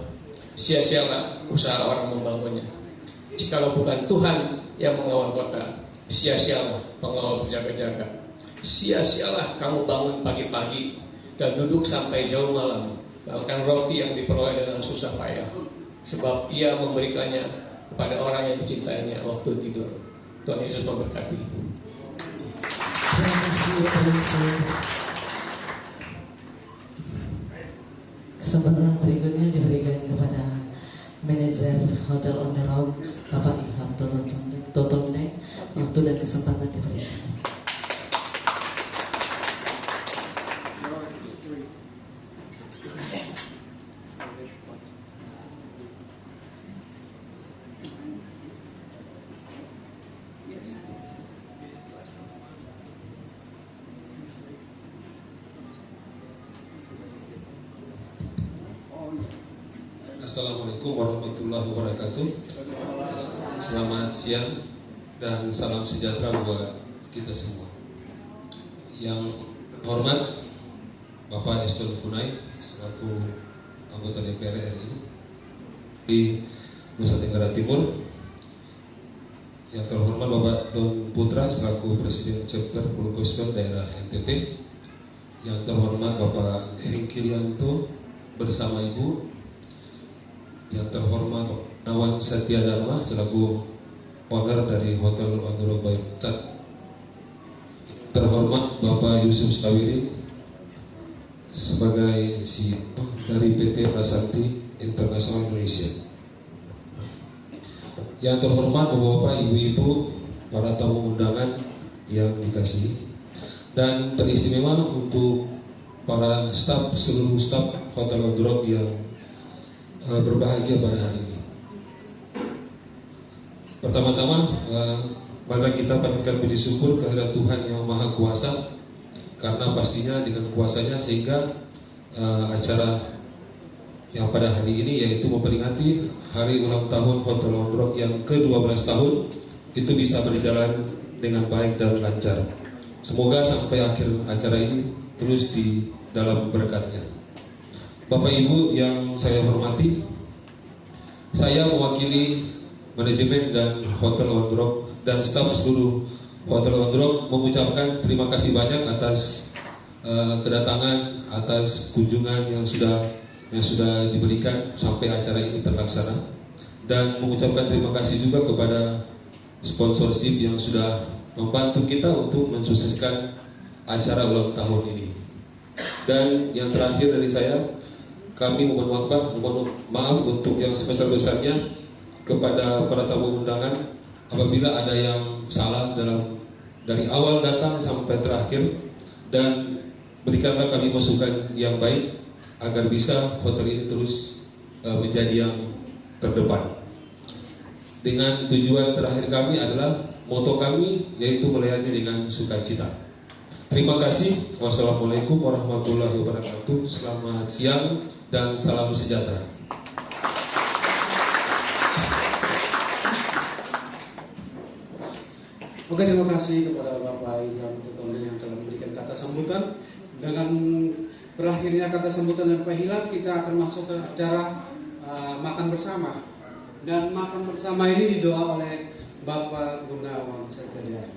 sia-sialah usaha orang membangunnya. Jikalau bukan Tuhan yang mengawal kota, sia-sialah pengawal berjaga-jaga. Sia-sialah kamu bangun pagi-pagi dan duduk sampai jauh malam, bahkan roti yang diperoleh dengan susah payah, sebab ia memberikannya kepada orang yang dicintainya waktu tidur. Tuhan Yesus memberkati. Terima kasih Bapak Yusuf. Kesempatan berikutnya diberikan kepada manajer Hotel on the Rock, Bapak Ilham Totonde. Waktu dan kesempatan diberikan. Assalamualaikum warahmatullahi wabarakatuh. Selamat siang dan salam sejahtera buat kita semua. Yang hormat Bapak Eston Funai selaku anggota DPR RI di Nusa Tenggara Timur. Yang terhormat Bapak Don Putra selaku Presiden Chapter Full Gospel Daerah NTT. Yang terhormat Bapak Hengki Yanto bersama Ibu. Yang terhormat Nawan Satya Dharma selaku owner dari Hotel on the Rock by Putat. Terhormat Bapak Yusuf Sawirin sebagai CEO dari PT Prasanti International Indonesia. Yang terhormat Bapak-bapak, Ibu-ibu, para tamu undangan yang dikasihi, dan teristimewa untuk para seluruh staf Hotel On The Rock yang berbahagia pada hari ini. Pertama-tama, mari kita panjatkan puji syukur kehadirat Tuhan yang Maha Kuasa, karena pastinya dengan kuasanya sehingga acara yang pada hari ini, yaitu memperingati hari ulang tahun Hotel On The Rock yang ke-12 tahun, itu bisa berjalan dengan baik dan lancar. Semoga sampai akhir acara ini terus di dalam berkatnya. Bapak Ibu yang saya hormati, saya mewakili manajemen dan Hotel On The Rock dan staf seluruh Hotel On The Rock mengucapkan terima kasih banyak atas kedatangan, atas kunjungan yang sudah diberikan sampai acara ini terlaksana, dan mengucapkan terima kasih juga kepada sponsorship yang sudah membantu kita untuk mensukseskan acara ulang tahun ini. Dan yang terakhir dari saya, kami mohon maaf untuk yang sebesar-besarnya kepada para tamu undangan apabila ada yang salah dari awal datang sampai terakhir, dan berikanlah kami masukan yang baik agar bisa hotel ini terus menjadi yang terdepan. Dengan tujuan terakhir kami adalah moto kami, yaitu melayani dengan sukacita. Terima kasih. Wassalamualaikum warahmatullahi wabarakatuh. Selamat siang dan salam sejahtera. Oke, terima kasih kepada Bapak Ilham yang telah memberikan kata sambutan. Dengan berakhirnya kata sambutan dari Pak Ilham, kita akan masuk ke acara makan bersama. Dan makan bersama ini didoa oleh Bapak Gunawan Sekalian.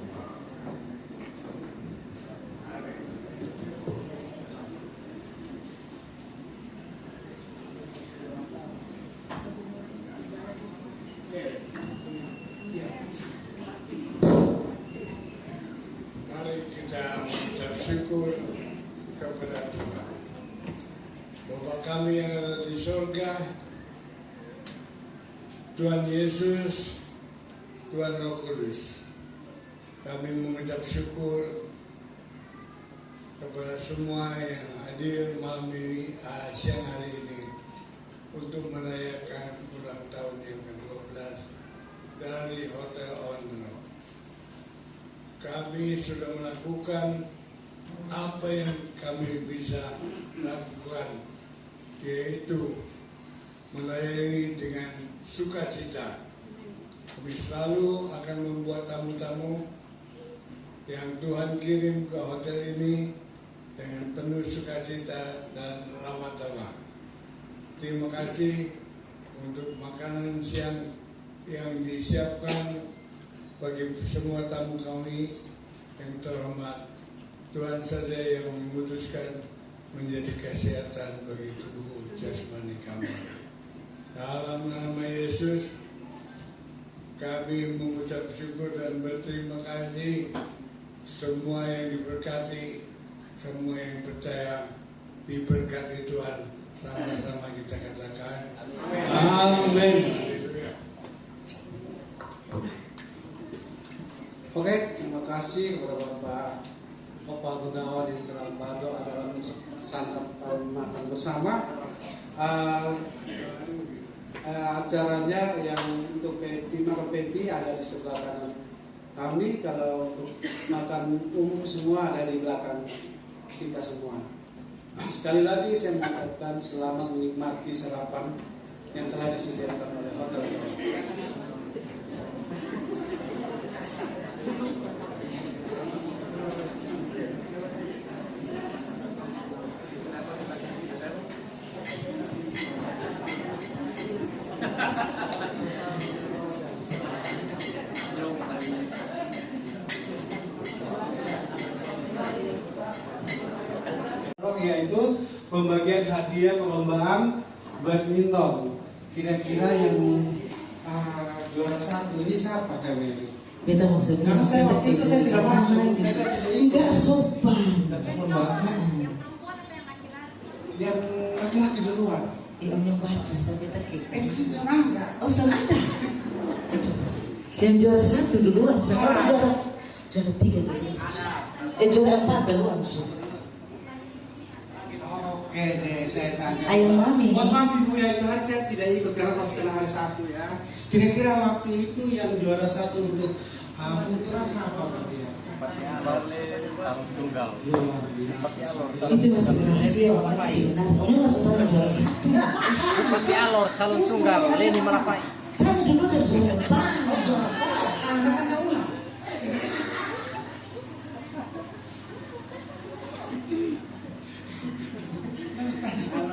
Mari kita mengucap syukur kepada Tuhan. Bapa kami yang ada di surga, Tuhan Yesus, Tuhan Roh Kudus, kami mengucap syukur kepada semua yang hadir malam ini, siang hari ini, untuk merayakan ulang tahun yang ke-12 dari Hotel On The Rock. Kami sudah melakukan apa yang kami bisa lakukan, yaitu melayani dengan sukacita. Kami selalu akan membuat tamu-tamu yang Tuhan kirim ke hotel ini dengan penuh sukacita dan ramah tamah. Terima kasih untuk makanan siang yang disiapkan bagi semua tamu kami yang terhormat. Tuhan saja yang memutuskan menjadi kesehatan bagi tubuh jasmani kami. Dalam nama Yesus, kami mengucap syukur dan berterima kasih. Semua yang diberkati, semua yang percaya diberkati Tuhan. Sama-sama kita katakan amin. Oke, terima kasih kepada Bapak Gunawan yang telah bantu dalam santapan makan bersama. Acaranya yang untuk makan PEPI ada di sebelah kanan kami. Kalau untuk makan umum semua ada di belakang kita semua. Sekali lagi saya mengucapkan selamat menikmati sarapan yang telah disediakan oleh Hotel On The Rock. Yaitu pembagian hadiah perlombaan badminton. Kira-kira yang juara satu ini siapa kami? Beta maksudnya. Karena saya waktu itu saya tidak masuk. Enggak sopan. Tidak sopan, Mbak. Yang laki-laki duluan. Om yang baca sampai terkik. Di sini enggak. Oh, sana ada. Aduh. Yang juara 1 duluan, sekarang juara 3 duluan. Juara 4 duluan. Oke deh, saya tanya. Ayo mami. Buat mami Bu ya, itu hari saya tidak ikut karena masih kena hari Sabtu ya. Kira-kira waktu itu yang juara 1 untuk putra siapa Pak ya? Tunggal. Itu masih rahasia, masih benar. Ini masuk dalam juara 1. Masih alor calon tunggal. Leni Malapai. Kan dulu ada juara 4.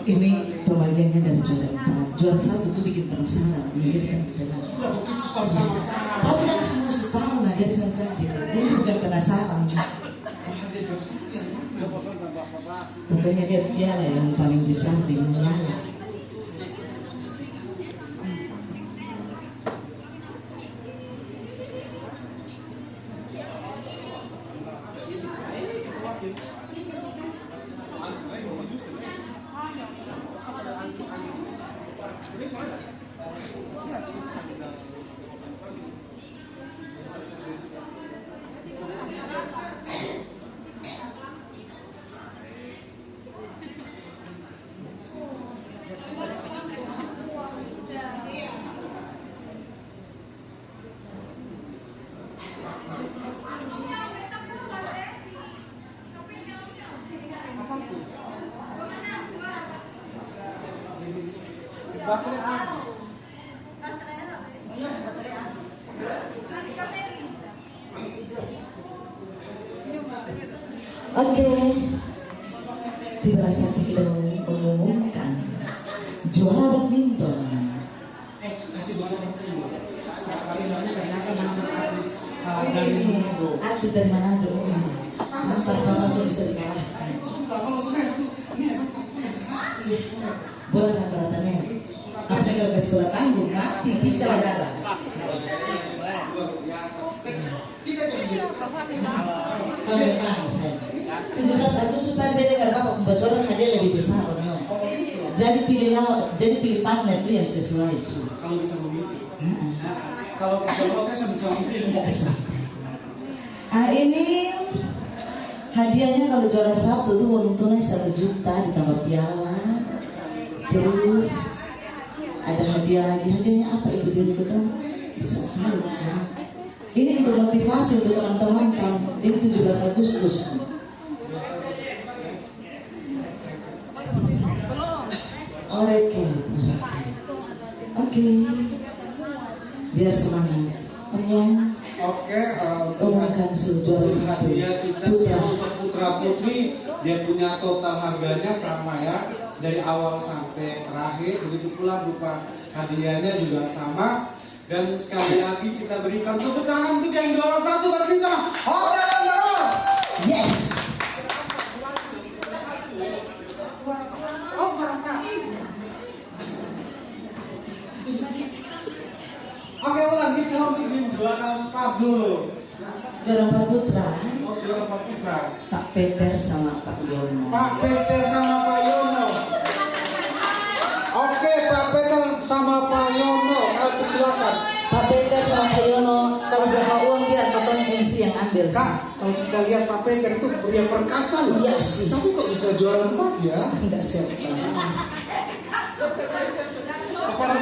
Ini pembagiannya dari juara 4. Juara 1 tuh bikin penasaran. Tapi kan semua setahun lah jadi semacam ini bukan penasaran. Pokoknya dia lah yang paling bisa menyala. Baterai habis. Oke, tiba saatnya kita mengumumkan juara badminton. Kasih bocoran dulu. Kali ini ternyata mantan dari Manado. Atlet dari Manado. Mustafa masuk bisa dikalahkan. Kalau saya itu ini Bola rata-ratanya. Apa kalau kasih bola tanggung mati bicara darah. Tahun depan saya. 17 Agustus tadi beda dengan Bapak pembocoran hadiah lebih besar Romeo. Jadi pilih partner itu yang sesuai. Kalau bisa begitu. Kalau bisa saya bisa memilih. Ini hadiahnya kalau juara 1 tuh uang tunai 1 juta ditambah piala. Terus ada hadiah lagi. Hadiahnya apa ibu dia itu bisa tahu ya. Ini untuk motivasi untuk teman-teman kan. Ini 17 Agustus. Oke. Biar semangat. Oke, Umumkan juara 1. hadiah kita untuk putra putri dia punya total harganya sama ya dari awal sampai terakhir, begitu pula berupa hadiahnya juga sama. Dan sekali lagi kita berikan tepuk tangan untuk yang juara 1 badminton. Yes. Oke, ulang kita untuk di juara 4 dulu. Juara 4 putra. Oh, juara 4 putra. Pak Peter sama Pak Yono. Pak Peter sama Pak Yono. Oke, Pak Peter sama Pak Yono, saya persilakan. Pak Peter sama Pak Yono, kalau sama uang biar Bapak MC yang ambil. Kak, kalau kita lihat Pak Peter itu pria perkasa loh. Iya sih. Tapi kok bisa juara 4 ya? Enggak siap. Kepada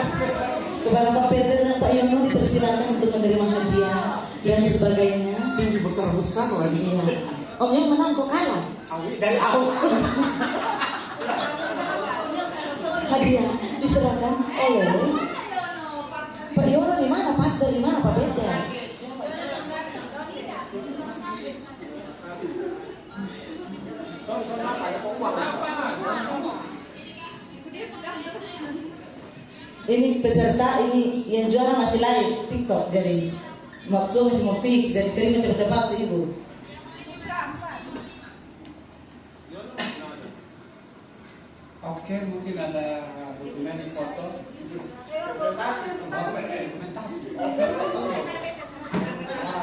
Kepada Pak Peter dan Pak Yono dipersilakan untuk menerima hadiah dan sebagainya. tinggi besar-besar lagi. Iya. Om yang menang kok kalah. Dari awal. Hadiah diserahkan oleh Pak Yono di mana, partner di mana Pak Peter? Ini peserta ini yang juara masih live TikTok, jadi waktu masih mau fix, jadi terima cepat-cepat sih ibu. Oke, mungkin ada dokumen di foto.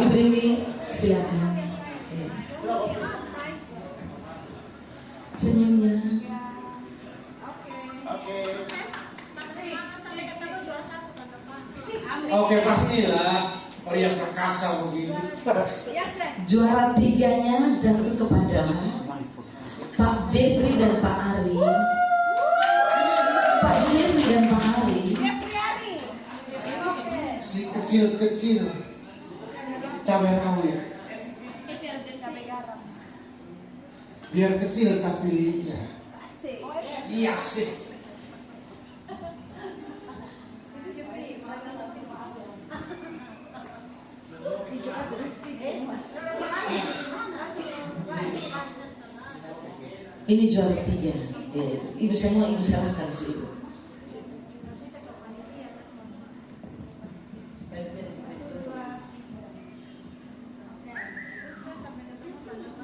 Ibu ini silakan. Senyumnya. perkasa begini. Juara 3-nya jatuh kepada Pak Jeffrey dan Pak Ari. Pak Jeffrey dan Pak Ari. Si kecil-kecil Cabai rawit. biar kecil tapi lincah. Iya sih. Ini juara 3. Ibu semua ibu serahkan su ibu.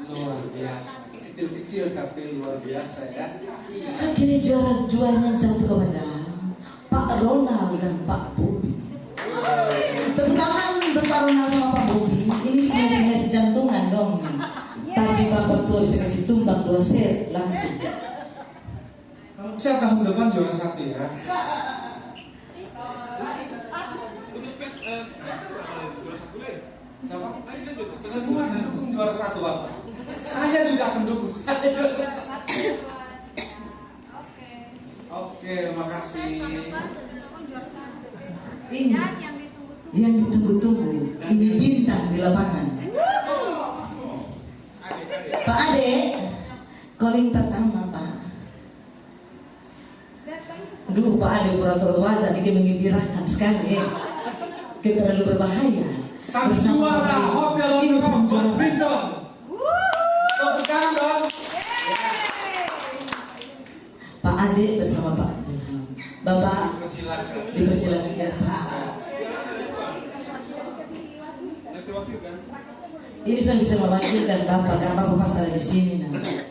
Luar biasa. Kecil-kecil tapi luar biasa ya. Akhirnya juaranya jatuh kepada Pak Ronald dan Pak Bobi. Tepuk tangan untuk Pak Ronald sama Pak Bobi. Ini sinyal-sinyal jantungan dong. Tapi Bapak Tua bisa kasih tumbang 2 set langsung. Saya tahun depan juara 1 ya. Siapa? Semua dukung juara 1 Bapak. Saya juga akan dukung saya. Oke, makasih. Ini yang ditunggu-tunggu. Ini bintang di lapangan. Pak Ade, calling pertama Pak. Aduh Pak Ade pura-pura wajah ini menggembirakan sekali. Kita terlalu berbahaya. Sang juara Hotel Ini sang Rock juara. Badminton. Tepuk tangan dong. Pak Ade bersama Pak Ilham. Bapak Silakan. dipersilakan Pak. Ini saya bisa mewakilkan Bapak karena Bapak pas ada di sini nanti.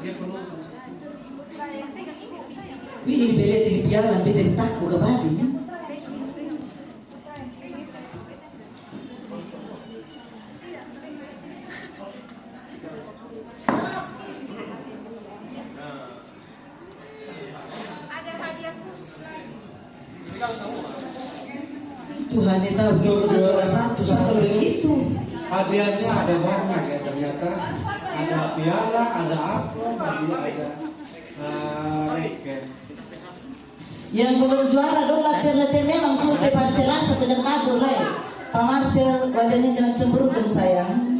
Dia penonton. Ini dibeli di piala, bisa ditakut ke babi kan? Tuhan yang tahu kita juara 1 satu begitu. Hadiahnya ada banyak ya ternyata. Ada piala, ada amplop, ada racket. Yang belum juara dong latihan memang sudah Marcel satu jam kabur lah. Pak Marcel wajahnya jangan cemberut dong sayang.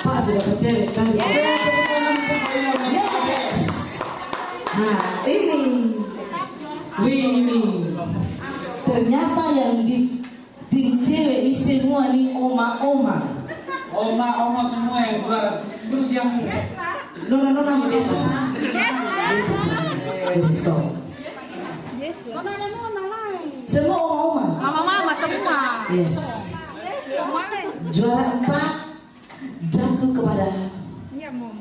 Pak sudah keceret kan? Yes. Nah ini winning. Ternyata yang di tim cewek ini semua nih oma-oma. Oma semua yang juara. Terus yang Nona di atas. Semua oma-oma. Mama semua. Yes. Juara 4 jatuh kepada Iya mau.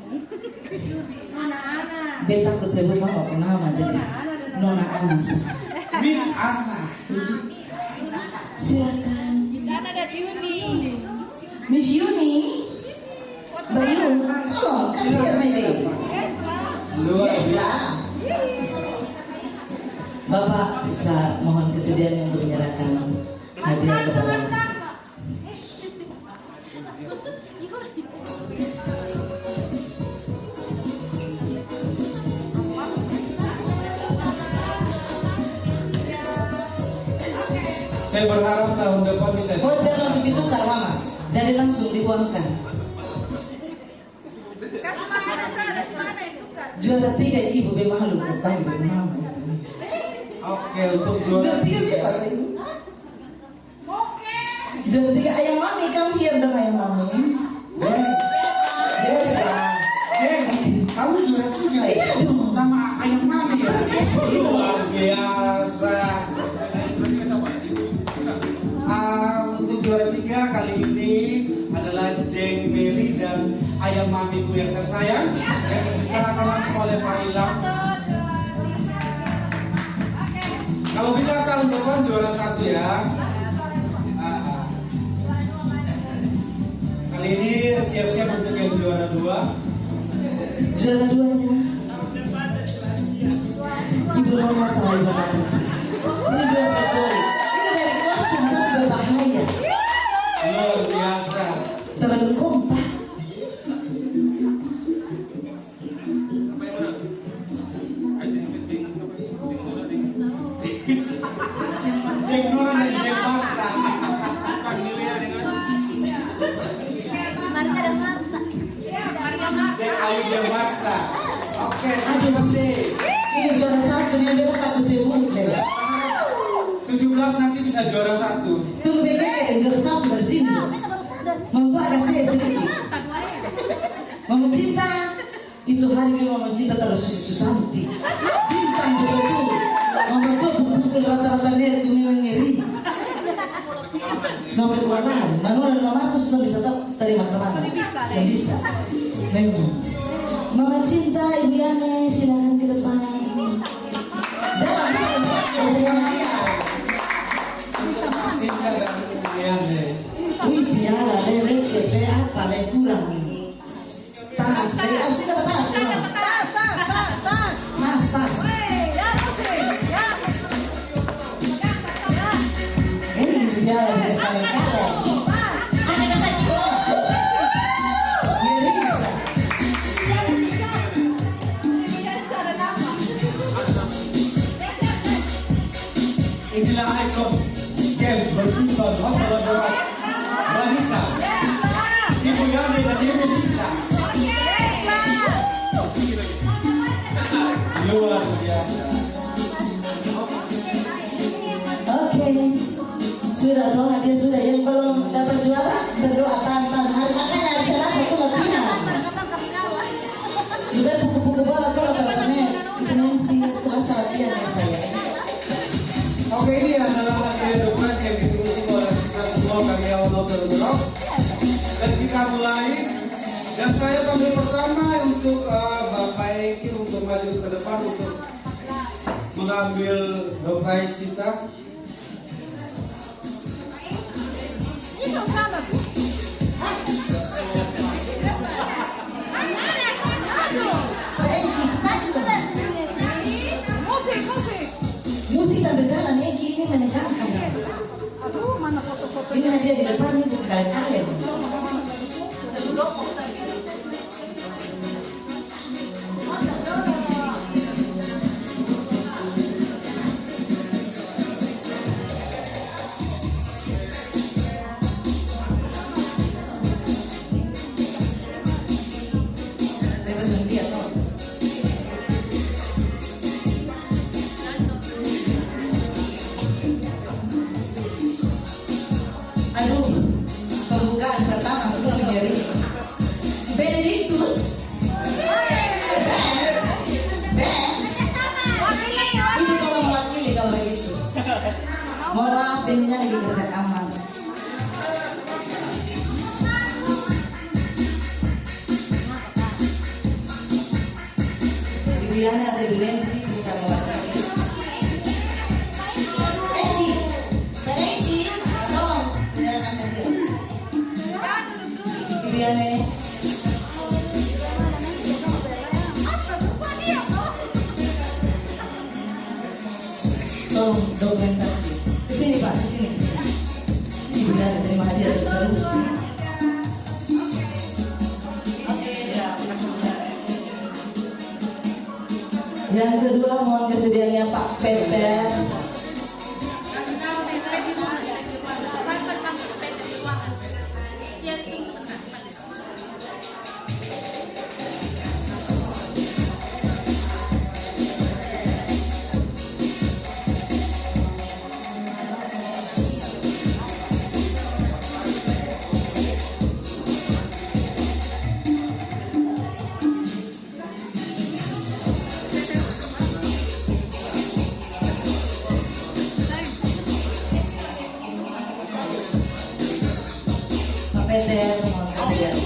beta takut sebut mama nama jadi Nona Anas. Miss Anna. Silakan. Sana ada Yuni. Miss Yuni. Mbak Yuni. Halo, kan here my lady. Luar Yes lah. Bapak bisa mohon kesediaan untuk menyerahkan hadiah kepada Saya berharap tahun depan bisa. oh jangan langsung ditukar mama. Jadi langsung diuangkan. Kasih makanan sana itu kan. Juara 3 ibu be malu berbaik be mama. Oke, untuk Juara juara 3 bebas ibu. Oke. Juara 3 ayam mami come here dong ayam mami. Yes lah. Jeng, kamu juara juga Iya dong. sama ayam mami ya? Luar biasa. Untuk juara 3 kali ini adalah Jeng Meli dan ayam mamiku yang tersayang yang diserahkan langsung oleh Pak Ilham. Kalau bisa tahun depan juara 1 ya. Kali ini siap-siap untuk yang juara 2. Juara 2-nya Ibu Nona sama Ibu Kak. Ini 2 kecuali. Ini dari kostum tas berbahaya. Luar biasa. Terlalu kompak. Cek Nora dan Cek Marta. Marta dan Marta. Cek Ayu dan Marta. Oke, Aduh, ini juara 1 nih, dia tak bisa mungkin. 17 nanti bisa juara 1. Tunggu deh, kayak juara 1 dari sini. Mampu agak saya sedikit. Mama Cinta, itu hari ini Mama Cinta terus Susanti. Bintang betul. Mama tuh pukul rata-rata dia itu memang ngeri. Sampai keluaran, Manu dan Mama harus bisa terima kemana? Yang bisa. Memang. Mama Cinta, Ibu Yane, silakan ke depan. Jangan Cinta dan Yane. wih, piala, lele, kepe, apa, lele kurang. Tas, dari asli dapat tas, ya? Tas. Ini piala dari kalian. Ada kata gitu. Gerisa. Inilah ikon games bertujuan antara berat wanita, Ibu Yani dan Ibu Sinta. Luar biasa. Oke, sudah dong, hadiah sudah. Yang belum dapat juara berdoa tantan hari akan hari Selasa itu latihan. Sudah buku-buku bola tuh rata-ratanya dimensi Selasa latihan ya saya. Oke, ini adalah hadiah doa yang ditunggu oleh kita semua karyawan Hotel Berok. Dan kita mulai. Dan saya panggil pertama untuk Bapak Eki untuk maju ke depan untuk mengambil door prize kita. Musik sambil jalan, Eki ini menegangkan. Aduh, mana foto-foto. Ini hadiah di depan ini bukan kalian. Kita suntik atau? Aduh, pembukaan pertama itu sendiri. Benedictus. Ben. Ibu kalau mewakili kalau begitu. Mohon maaf, ininya lagi kerja kamar. Ibu Yana atau Ibu Nancy bisa mewakili. Eki, tolong menyerahkan hadiah. Ibu Yana. Tolong dokumentasi. Kesini Pak, kesini. Ibu Yana terima hadiah terus. Yang kedua mohon kesediaannya Pak Peter. Peter mohon kesediaan.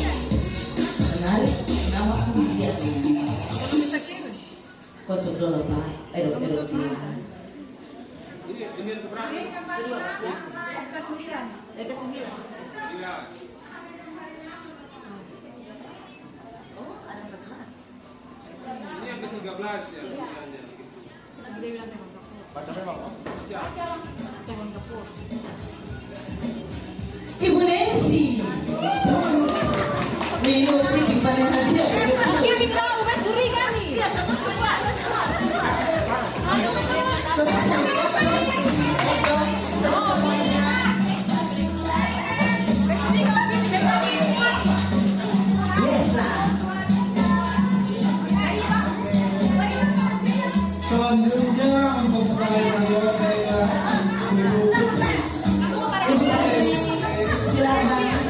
Menarik nama kemudian. Kocok dulu Pak. Ayo. Ini keberapa? Kedua. Ke-9. Ke-9. Iya. Oh, ada 14. Ini yang ke-13 ya. Dia bilang memang dapur. Baca memang. Baca lah. Tolong dapur. Ibu Nancy. Musik di paling hadiah. Dia bilang udah curiga nih. Yes lah. Selanjutnya untuk perayaan raya Ibu Putri. Ibu Putri, silakan.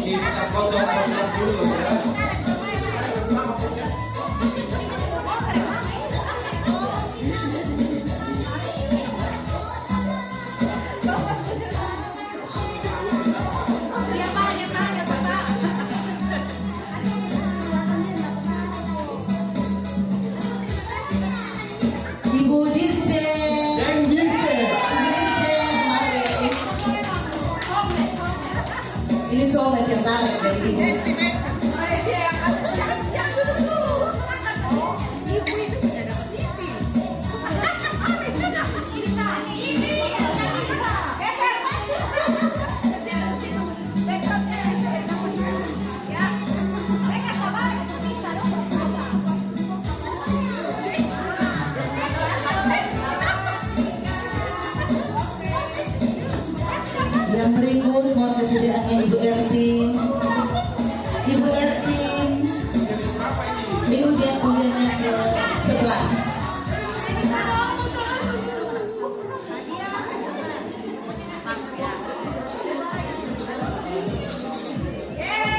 Kita foto-foto dulu ya. Ibu Dirjen. Yang Dirjen. Dirjen, mari. Ini sobat yang tarik dari ibu. Ibu itu sudah dapat TV. Yang berikut mohon kesediaannya Ibu Ertin. Ibu Ertin. Ini undian-undiannya ke-11. Hey!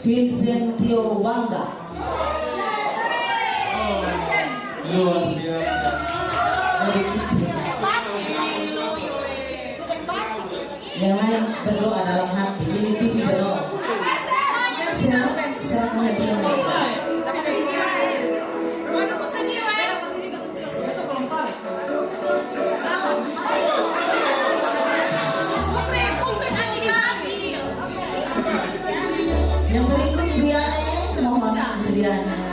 Vincentio Wangga. Luar biasa. Dari kecil. Yang lain berdoa dalam hati. Ini TV berdoa. Saya punya bilang. Yang berikut biarnya mohon kesediaannya.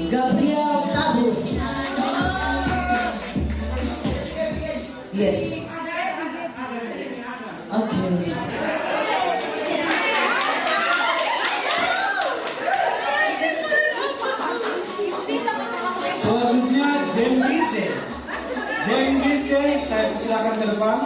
Gabriel Tabu. Yes. Okay. Selanjutnya Jem DJ, saya persilakan ke depan.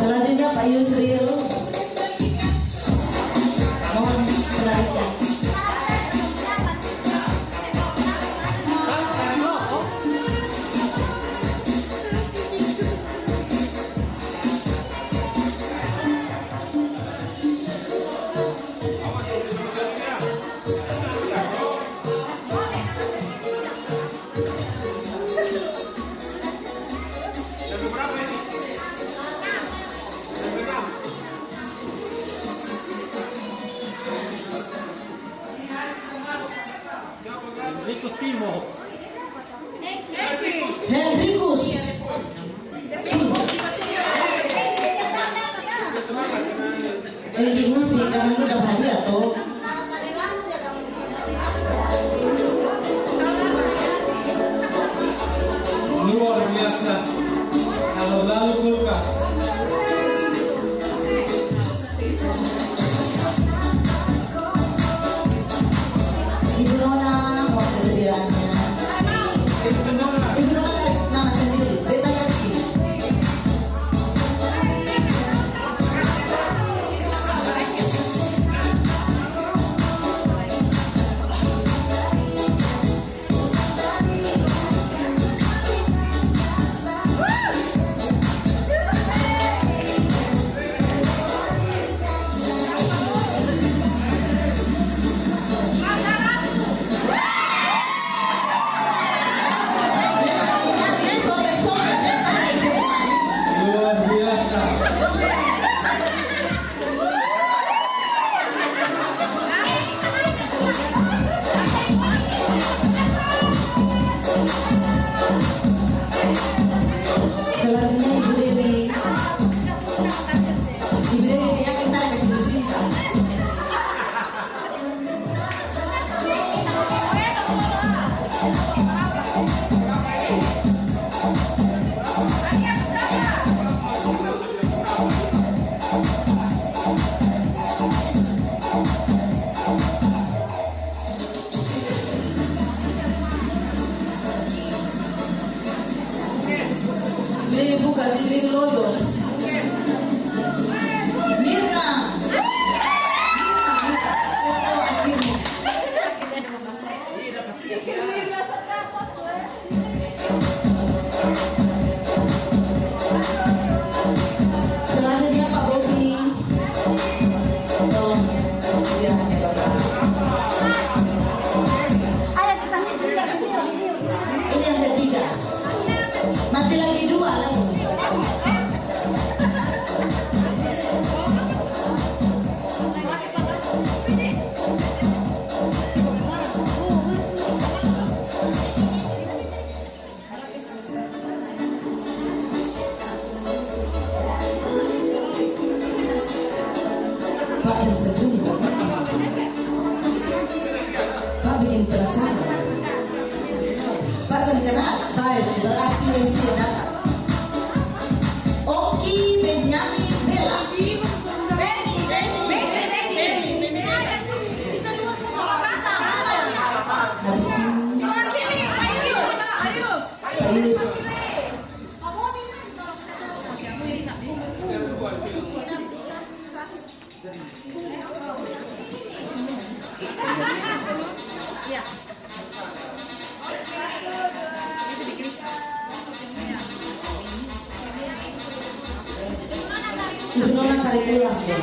Selanjutnya Pak Yusril. Mohon penarikan. Henrikus. Ini musik karena itu dapat hadiah tuh. Luar biasa. Kalau lalu kulkas. Ibu Nona, mohon kesediaannya. Ibu Nona nama sendiri. Beta yakin. Pak yang sebelum Pak bikin penasaran. Pak sudah kenal, baik berarti yang saya dapat. Oki Benjamin Bella. Habis ini Ayus. Ya. Ibu Nona tarik ulang ya.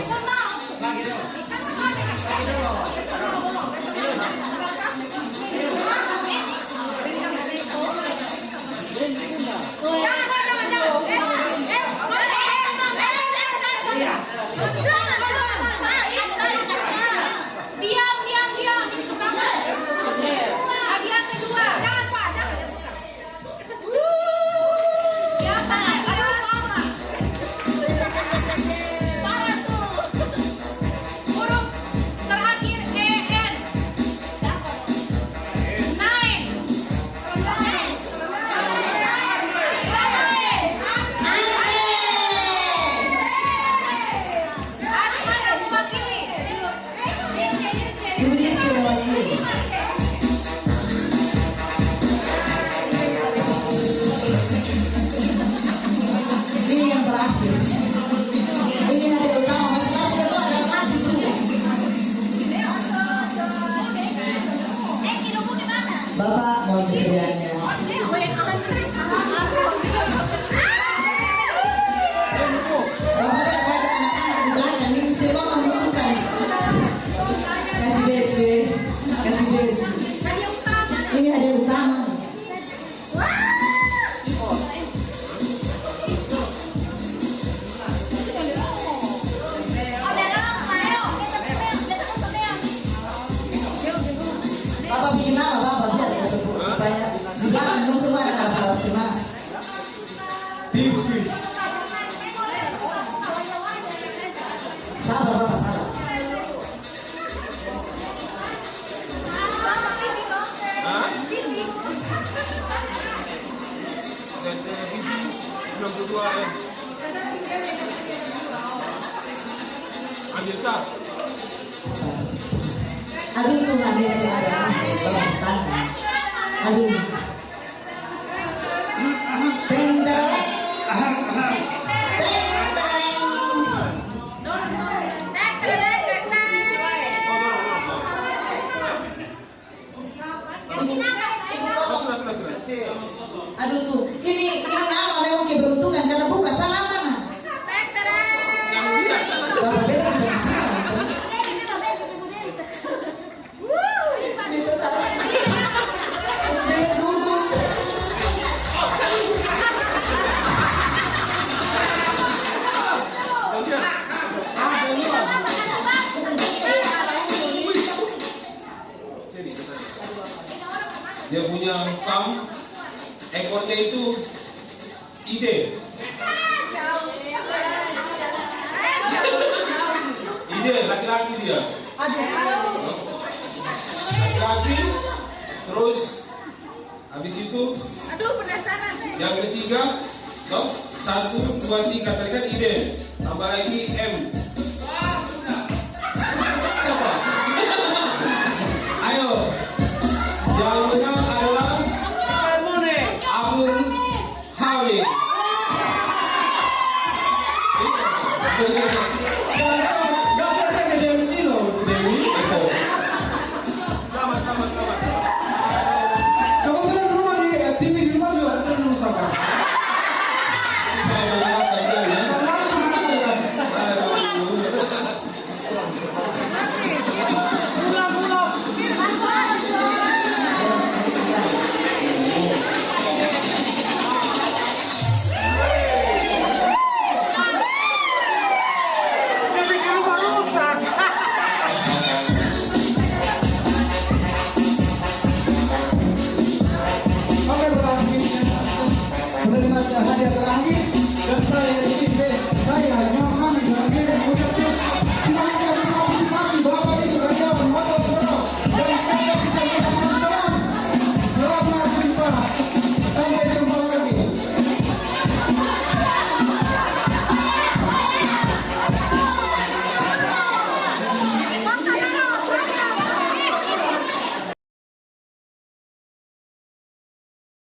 Hadiah kedua. Jangan Pak, jangan. Ya Pak, ayo Pak. Panas tuh. Huruf terakhir EN. Naik. Ada mewakili. Ibu dia mewakili. Ini yang terakhir. Ini ada utama, masih ada mati sudah. Bapak mau sekiranya. Bapak lihat wajah anak-anak di belakang ini semua membutuhkan. Kasih beres, kasih beres. Ini ada utama. Bapak bikin nama Bapak biar ya, supaya di belakang dong semua ada alat-alat cemas. Sabar Bapak, sabar. Aduh Tuhan Yesus ada Bapak tangan. Aduh. Tendereng. Aduh tuh, ini nama memang keberuntungan karena buka salah mana? Bapak beda dari sana. Dia punya kam, ekornya itu ide. Ide, laki-laki dia. Laki-laki, terus habis itu. Aduh penasaran. Yang ketiga, 1, 2, 3 tadi kan ide, tambah lagi M. Siapa? Ayo. Yang menang adalah Abun Hamid.